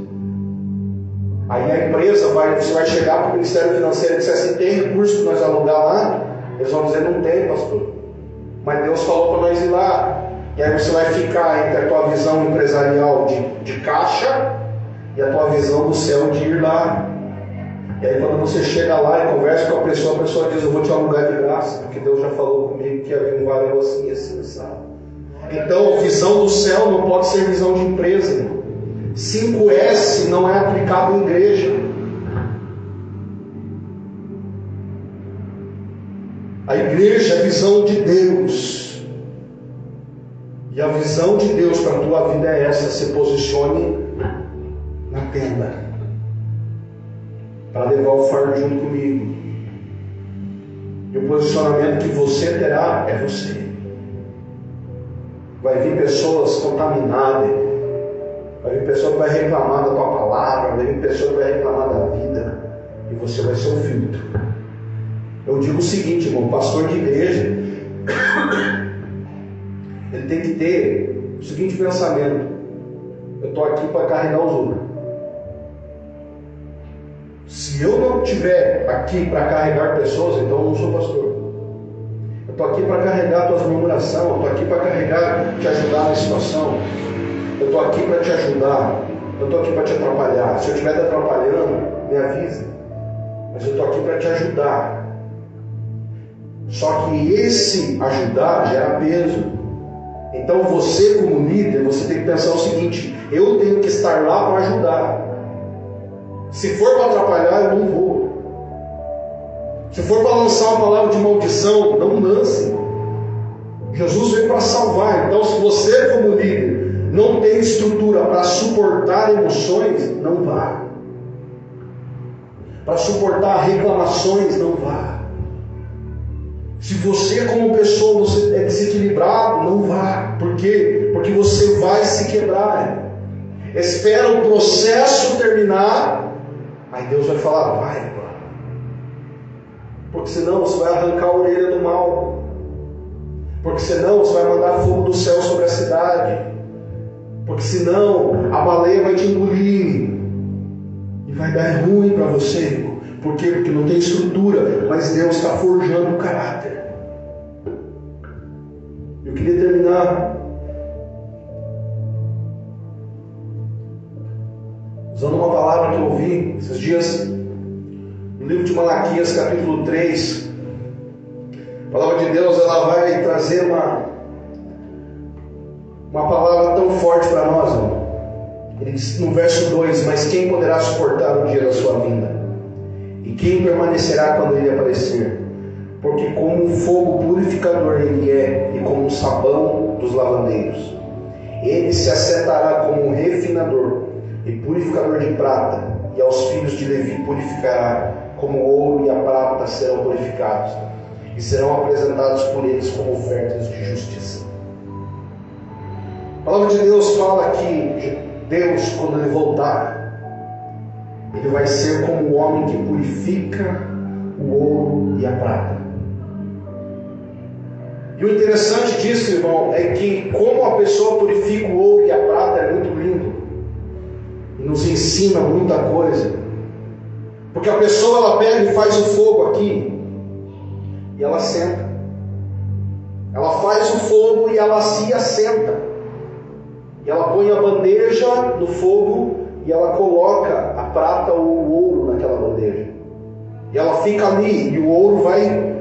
Aí a empresa você vai chegar para o Ministério Financeiro e dizer assim: tem recurso para nós alugar lá? Eles vão dizer: não tem, pastor. Mas Deus falou para nós ir lá. E aí você vai ficar entre a tua visão empresarial de caixa e a tua visão do céu de ir lá. E aí quando você chega lá e conversa com a pessoa diz: eu vou te alugar de graça, porque Deus já falou comigo que havia um valor assim, assim, sabe? Então a visão do céu não pode ser visão de empresa, irmão. 5S não é aplicado em igreja. A igreja é a visão de Deus. E a visão de Deus para a tua vida é essa: se posicione na tenda para levar o fardo junto comigo. E o posicionamento que você terá é você. Vai vir pessoas contaminadas, vai vir pessoa que vai reclamar da tua palavra, vai vir pessoa que vai reclamar da vida, e você vai ser o filtro. Eu digo o seguinte, irmão: pastor de igreja ele tem que ter o seguinte pensamento: eu estou aqui para carregar os outros. Se eu não estiver aqui para carregar pessoas, então eu não sou pastor. Eu estou aqui para carregar a tua murmuração, eu estou aqui para carregar, te ajudar na situação. Eu estou aqui para te ajudar, eu estou aqui para te atrapalhar. Se eu estiver te atrapalhando, me avisa. Mas eu estou aqui para te ajudar. Só que esse ajudar gera peso. Então você, como líder, você tem que pensar o seguinte: eu tenho que estar lá para ajudar. Se for para atrapalhar, eu não vou. Se for para lançar uma palavra de maldição, não lance. Jesus veio para salvar. Então, se você, como líder, não tem estrutura para suportar emoções, não vá. Para suportar reclamações, não vá. Se você, como pessoa, você é desequilibrado, não vá. Por quê? Porque você vai se quebrar. Espera o processo terminar, aí Deus vai falar: vai, pô. Porque senão você vai arrancar a orelha do mal. Porque senão você vai mandar fogo do céu sobre a cidade. Porque senão a baleia vai te engolir. E vai dar ruim para você, irmão. Por quê? Porque não tem estrutura, mas Deus está forjando o caráter. Eu queria terminar usando uma palavra que eu ouvi esses dias no livro de Malaquias, capítulo 3. A palavra de Deus, ela vai trazer uma palavra tão forte para nós, irmão. Ele diz no verso 2: mas quem poderá suportar o dia da sua vinda? E quem permanecerá quando ele aparecer? Porque como um fogo purificador ele é, e como um sabão dos lavandeiros. Ele se assentará como um refinador e purificador de prata, e aos filhos de Levi purificará, como o ouro e a prata serão purificados, e serão apresentados por eles como ofertas de justiça. A palavra de Deus fala que Deus, quando ele voltar, ele vai ser como o homem que purifica o ouro e a prata. E o interessante disso, irmão, é que como a pessoa purifica o ouro e a prata é muito lindo. E nos ensina muita coisa. Porque a pessoa, ela pega e faz o fogo aqui. E ela senta. Ela faz o fogo e ela se assenta. E ela põe a bandeja no fogo e ela coloca a prata ou o ouro naquela bandeja. E ela fica ali e o ouro vai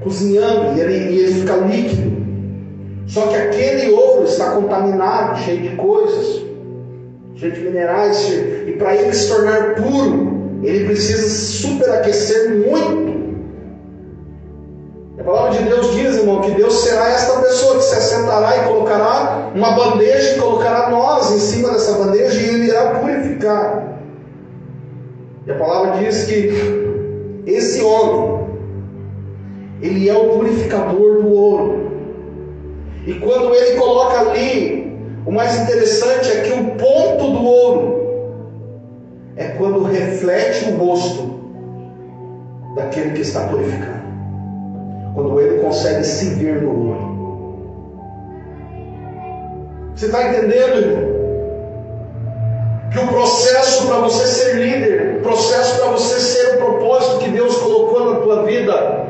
cozinhando e ele fica líquido. Só que aquele ouro está contaminado, cheio de coisas, cheio de minerais, e para ele se tornar puro, ele precisa superaquecer muito. A palavra de Deus diz, irmão, que Deus será esta pessoa que se assentará e colocará uma bandeja e colocará nós em cima dessa bandeja e ele irá purificar. E a palavra diz que esse homem, ele é o purificador do ouro. E quando ele coloca ali, o mais interessante é que o ponto do ouro é quando reflete o rosto daquele que está purificando. Quando ele consegue se ver no ouro. Você está entendendo, irmão? Que o processo para você ser líder, o processo para você ser o propósito que Deus colocou na tua vida,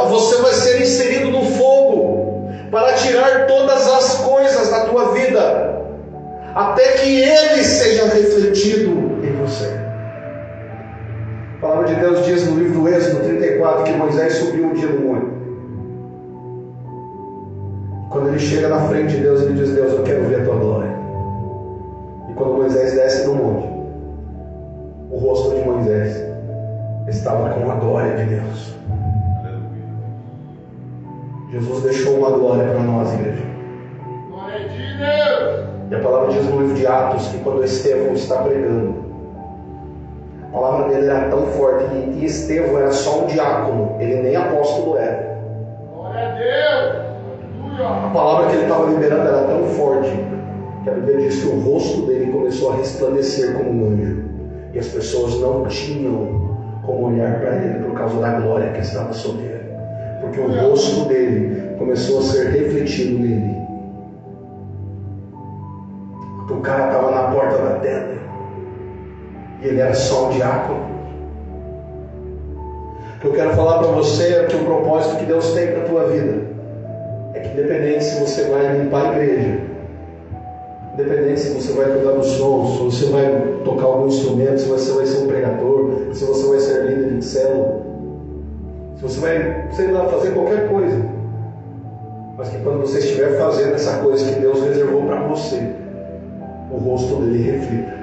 você vai ser inserido no fogo para tirar todas as coisas da tua vida, até que Ele seja refletido em você. A palavra de Deus diz no livro do Êxodo 34 que Moisés subiu um dia no monte. Quando ele chega na frente de Deus, ele diz: Deus, eu quero ver a tua glória. E quando Moisés desce do monte, o rosto de Moisés estava com a glória de Deus. Jesus deixou uma glória para nós, igreja.
Glória de Deus.
E a palavra diz no livro de Atos que quando Estevão está pregando, a palavra dele era tão forte que Estevão era só um diácono, ele nem apóstolo era.
Glória a Deus. Aleluia.
A palavra que ele estava liberando era tão forte que a Bíblia diz que o rosto dele começou a resplandecer como um anjo. E as pessoas não tinham como olhar para ele por causa da glória que estava sobre ele. Porque o rosto dele começou a ser refletido nele. O cara estava na porta da tenda. E ele era só um diácono. O que eu quero falar para você é que o propósito que Deus tem para a tua vida é que independente se você vai limpar a igreja, independente se você vai cuidar do som, se você vai tocar algum instrumento, se você vai ser um pregador, se você vai ser líder de célula, se você vai, sei lá, fazer qualquer coisa, mas que quando você estiver fazendo essa coisa que Deus reservou para você, o rosto dele reflita.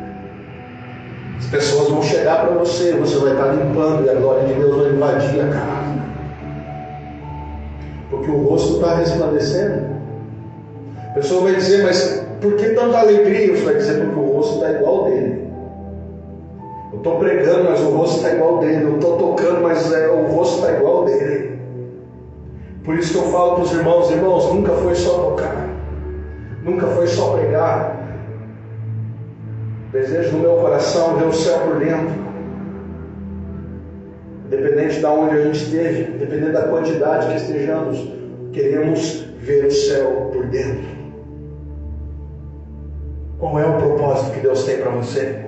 As pessoas vão chegar para você, você vai estar limpando e a glória de Deus vai invadir a casa. Porque o rosto está resplandecendo. A pessoa vai dizer, mas por que tanta alegria? Você vai dizer, porque o rosto está igual dele. Eu estou pregando, mas o rosto está igual dele. Eu estou tocando, mas o rosto está igual dele. Por isso que eu falo para os irmãos, nunca foi só tocar. Nunca foi só pregar. Desejo no meu coração ver o céu por dentro. Independente de onde a gente esteja, independente da quantidade que estejamos, queremos ver o céu por dentro. Qual é o propósito que Deus tem para você?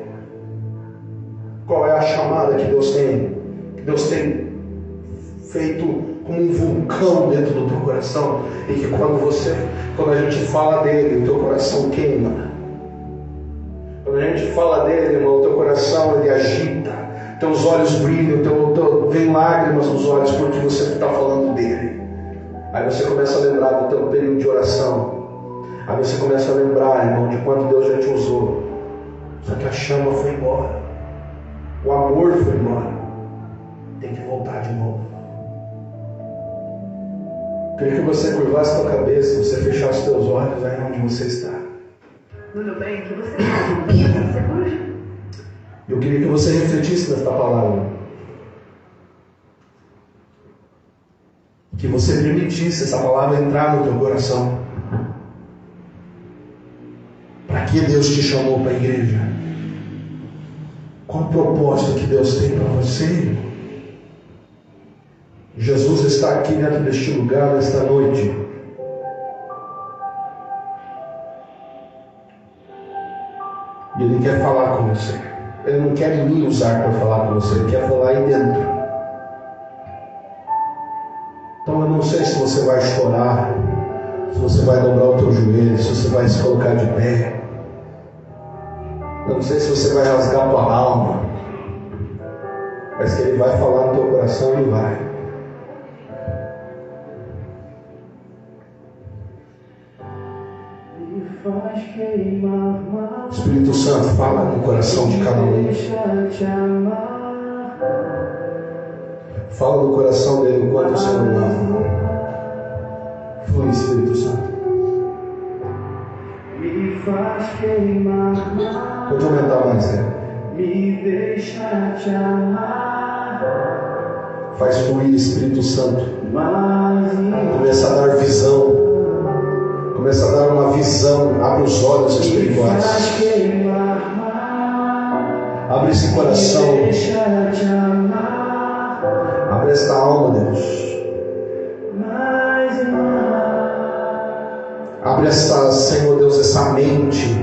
Qual é a chamada que Deus tem? Que Deus tem feito como um vulcão dentro do teu coração, e que quando a gente fala dele, o teu coração queima. Quando a gente fala dele, irmão, o teu coração ele agita, teus olhos brilham, vem lágrimas nos olhos porque você está falando dele. Aí você começa a lembrar do teu período de oração. Aí você começa a lembrar, irmão, de quanto Deus já te usou. Só que a chama foi embora, o amor foi embora. Tem que voltar de novo. Eu queria que você curvasse a tua cabeça, você fechasse os teus olhos aí onde você está.
Tudo bem? Que você está seguro?
Eu queria que você refletisse nesta palavra. Que você permitisse essa palavra entrar no teu coração. Para que Deus te chamou para a igreja? Qual o propósito que Deus tem para você? Jesus está aqui dentro deste lugar nesta noite. E Ele quer falar com você. Ele não quer me usar para falar com você. Ele quer falar aí dentro. Então eu não sei se você vai chorar, se você vai dobrar o teu joelho, se você vai se colocar de pé. Eu não sei se você vai rasgar a tua alma. Mas que Ele vai falar no teu coração, Ele vai.
Me faz queimar mais.
Espírito Santo, fala no coração de cada um. Fala no coração dele enquanto o Senhor o ama. Flui, Espírito Santo. Pode aumentar mais, né?
Me deixa te amar.
Faz fluir, Espírito Santo. Começa a dar visão. Começa a dar uma visão. Abre os olhos espirituais. Abre esse coração. Abre esta alma, Deus. Abre essa, Senhor Deus, essa mente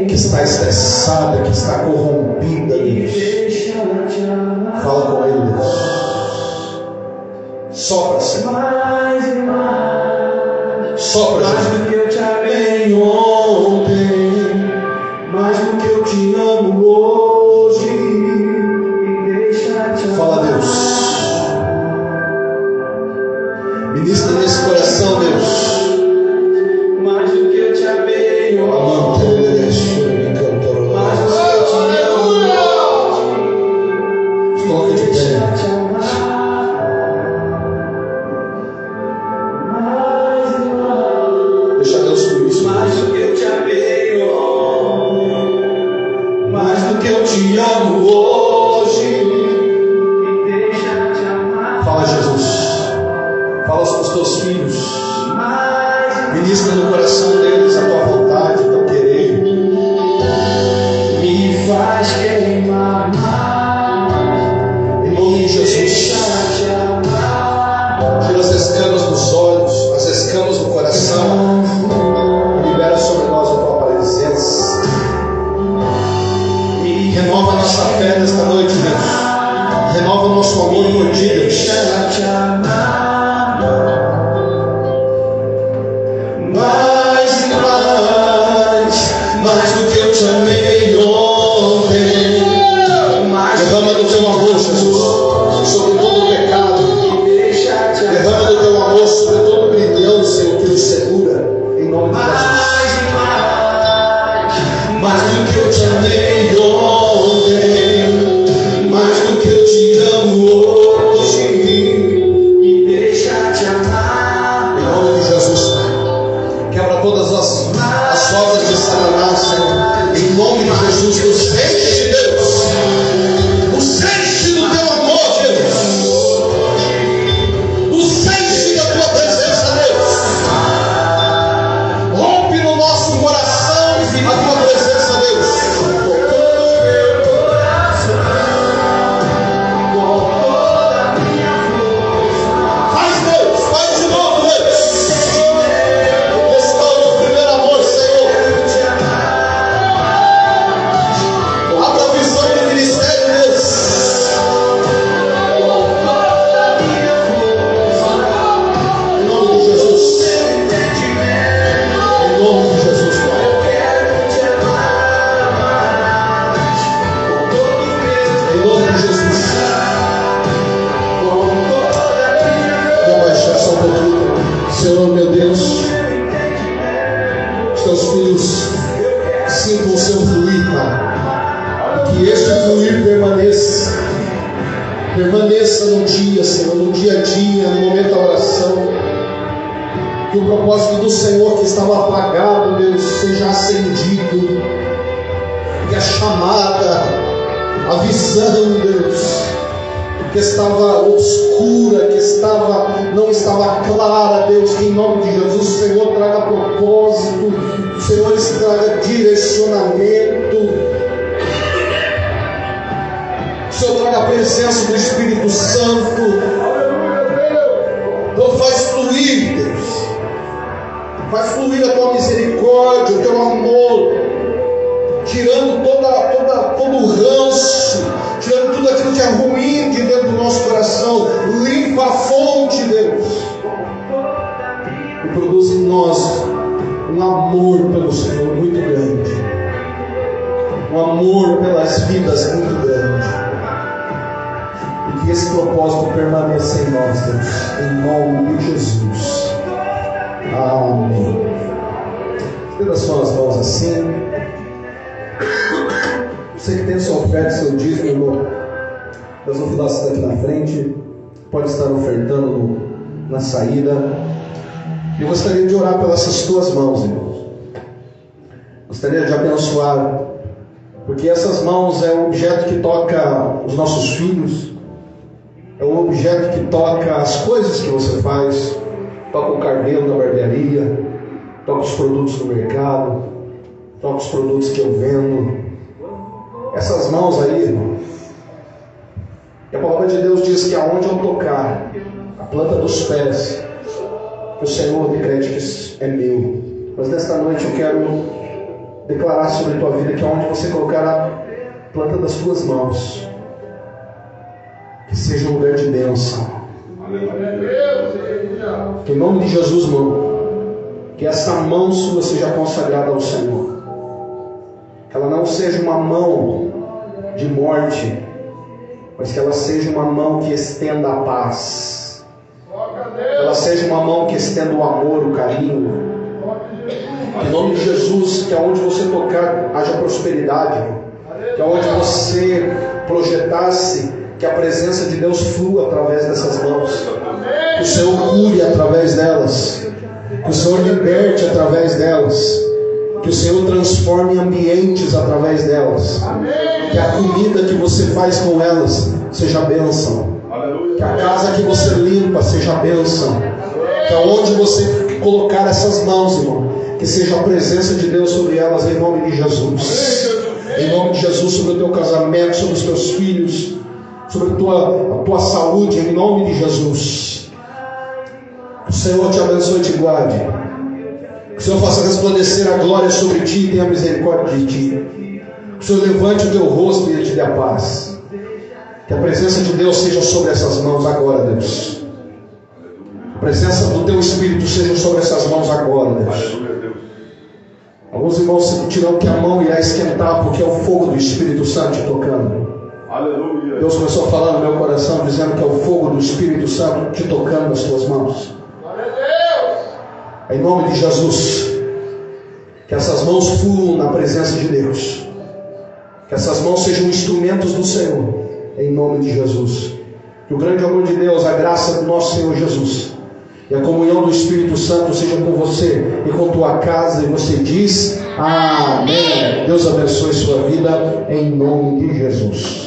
que está estressada, que está corrompida, Deus. Fala com ele, Deus. Sopra, Senhor. Sopra, Jesus.
Mais do que eu te amei ontem, mais do que eu te amo hoje, me deixa te amar.
Fala, Deus. Ministra nesse coração, Deus.
Mais do que eu te amei ontem, mais do que eu te amo hoje,
Coloca de
deixa
pé.
te amar.
Deixa Deus fluir isso.
Mais do que eu te amei ontem, mais do que eu te amo hoje, me deixa te amar.
Fala, Jesus. Fala com os teus filhos. Ministra no coração deles a tua vontade, o teu querer.
Me faz queimar mais,
Em nome de Jesus.
deixa te amar.
Tira as escamas dos olhos, as escamas do coração. Libera sobre nós a tua presença. Renova a nossa fé nesta noite, Deus. Renova o nosso amor por ti, Deus.
Deixa te amar.
Mais do que eu te amei ontem. Derrama do teu amor, Jesus, sobre todo o pecado.
Deixa te amar.
Derrama do teu amor sobre todo o brilhão, Senhor, que nos segura. Em nome de Jesus.
Mais do que eu te amei ontem, mais do que eu te amo hoje, me deixa te amar.
Em nome de Jesus, Pai. Quebra todas as obras de Satanás, Senhor. Em nome de Jesus, nos enche de Deus. Nos enche do teu amor, Deus. Nos enche da tua presença, Deus. Rompe no nosso coração a tua presença, Deus. Faz, Deus, faz de novo, Deus. Restaura o primeiro amor, Senhor. Abra a visão do ministério, Deus. Em nome de Jesus. Em nome de Jesus, Pai. Em nome de Jesus. Vou baixar só um pouquinho. Senhor, meu Deus. Os teus filhos sintam o seu fluir, Pai. Que este fluir permaneça. Permaneça no dia, Senhor, no dia a dia, no momento da oração. Que o propósito do Senhor que estava apagado, Deus, seja acendido. Que a chamada, a visão, Deus, que estava obscura, que não estava clara, Deus, que em nome de Jesus o Senhor traga propósito, o Senhor traga direcionamento, o Senhor traga a presença do Espírito Santo. Então faz fluir, Deus, faz fluir a tua misericórdia, o teu amor, tirando todo o ranço, tirando tudo aquilo que é ruim de dentro do nosso coração. Limpa a fonte, Deus, e produz em nós um amor pelo Senhor muito grande, um amor pelas vidas muito grande, e que esse propósito permaneça em nós, Deus, em nome de Jesus. Amém. Estenda suas mãos assim. Você que tem sua oferta, seu dízimo, irmão, Deus não dá daqui na frente, pode estar ofertando na saída. Eu gostaria de orar pelas essas tuas mãos, irmãos. Gostaria de abençoar, porque essas mãos é o objeto que toca os nossos filhos, é o objeto que toca as coisas que você faz, toca o carneiro da barbearia, toca os produtos do mercado, toca os produtos que eu vendo. Essas mãos aí, irmão, e a palavra de Deus diz que aonde eu tocar a planta dos pés, que o Senhor decrete que é meu. Mas nesta noite eu quero declarar sobre a tua vida que aonde você colocar a planta das tuas mãos, que seja um lugar de bênção. Que em nome de Jesus, irmão, que essa mão sua seja consagrada ao Senhor. Que ela não seja uma mão de morte, mas que ela seja uma mão que estenda a paz. Que ela seja uma mão que estenda o amor, o carinho. Que em nome de Jesus, que aonde você tocar haja prosperidade. Que aonde você projetasse, que a presença de Deus flua através dessas mãos. Que o Senhor cure através delas. Que o Senhor liberte através delas. Que o Senhor transforme ambientes através delas. Que a comida que você faz com elas seja bênção. Que a casa que você limpa seja bênção. Que aonde você colocar essas mãos, irmão, que seja a presença de Deus sobre elas, em nome de Jesus. Em nome de Jesus, sobre o teu casamento, sobre os teus filhos, sobre a tua saúde, em nome de Jesus. Que o Senhor te abençoe e te guarde. Que o Senhor faça resplandecer a glória sobre ti e tenha misericórdia de ti. Que o Senhor levante o teu rosto e te dê a paz. Que a presença de Deus seja sobre essas mãos agora, Deus. A presença do teu Espírito seja sobre essas mãos agora, Deus. Alguns irmãos sentirão que a mão irá esquentar, porque é o fogo do Espírito Santo te tocando.
Aleluia.
Deus começou a falar no meu coração, dizendo que é o fogo do Espírito Santo te tocando nas tuas mãos.
Glória a Deus.
Em nome de Jesus, que essas mãos fluam na presença de Deus. Que essas mãos sejam instrumentos do Senhor. Em nome de Jesus. Que o grande amor de Deus, a graça do nosso Senhor Jesus e a comunhão do Espírito Santo seja com você e com tua casa. E você diz amém. Deus abençoe sua vida em nome de Jesus.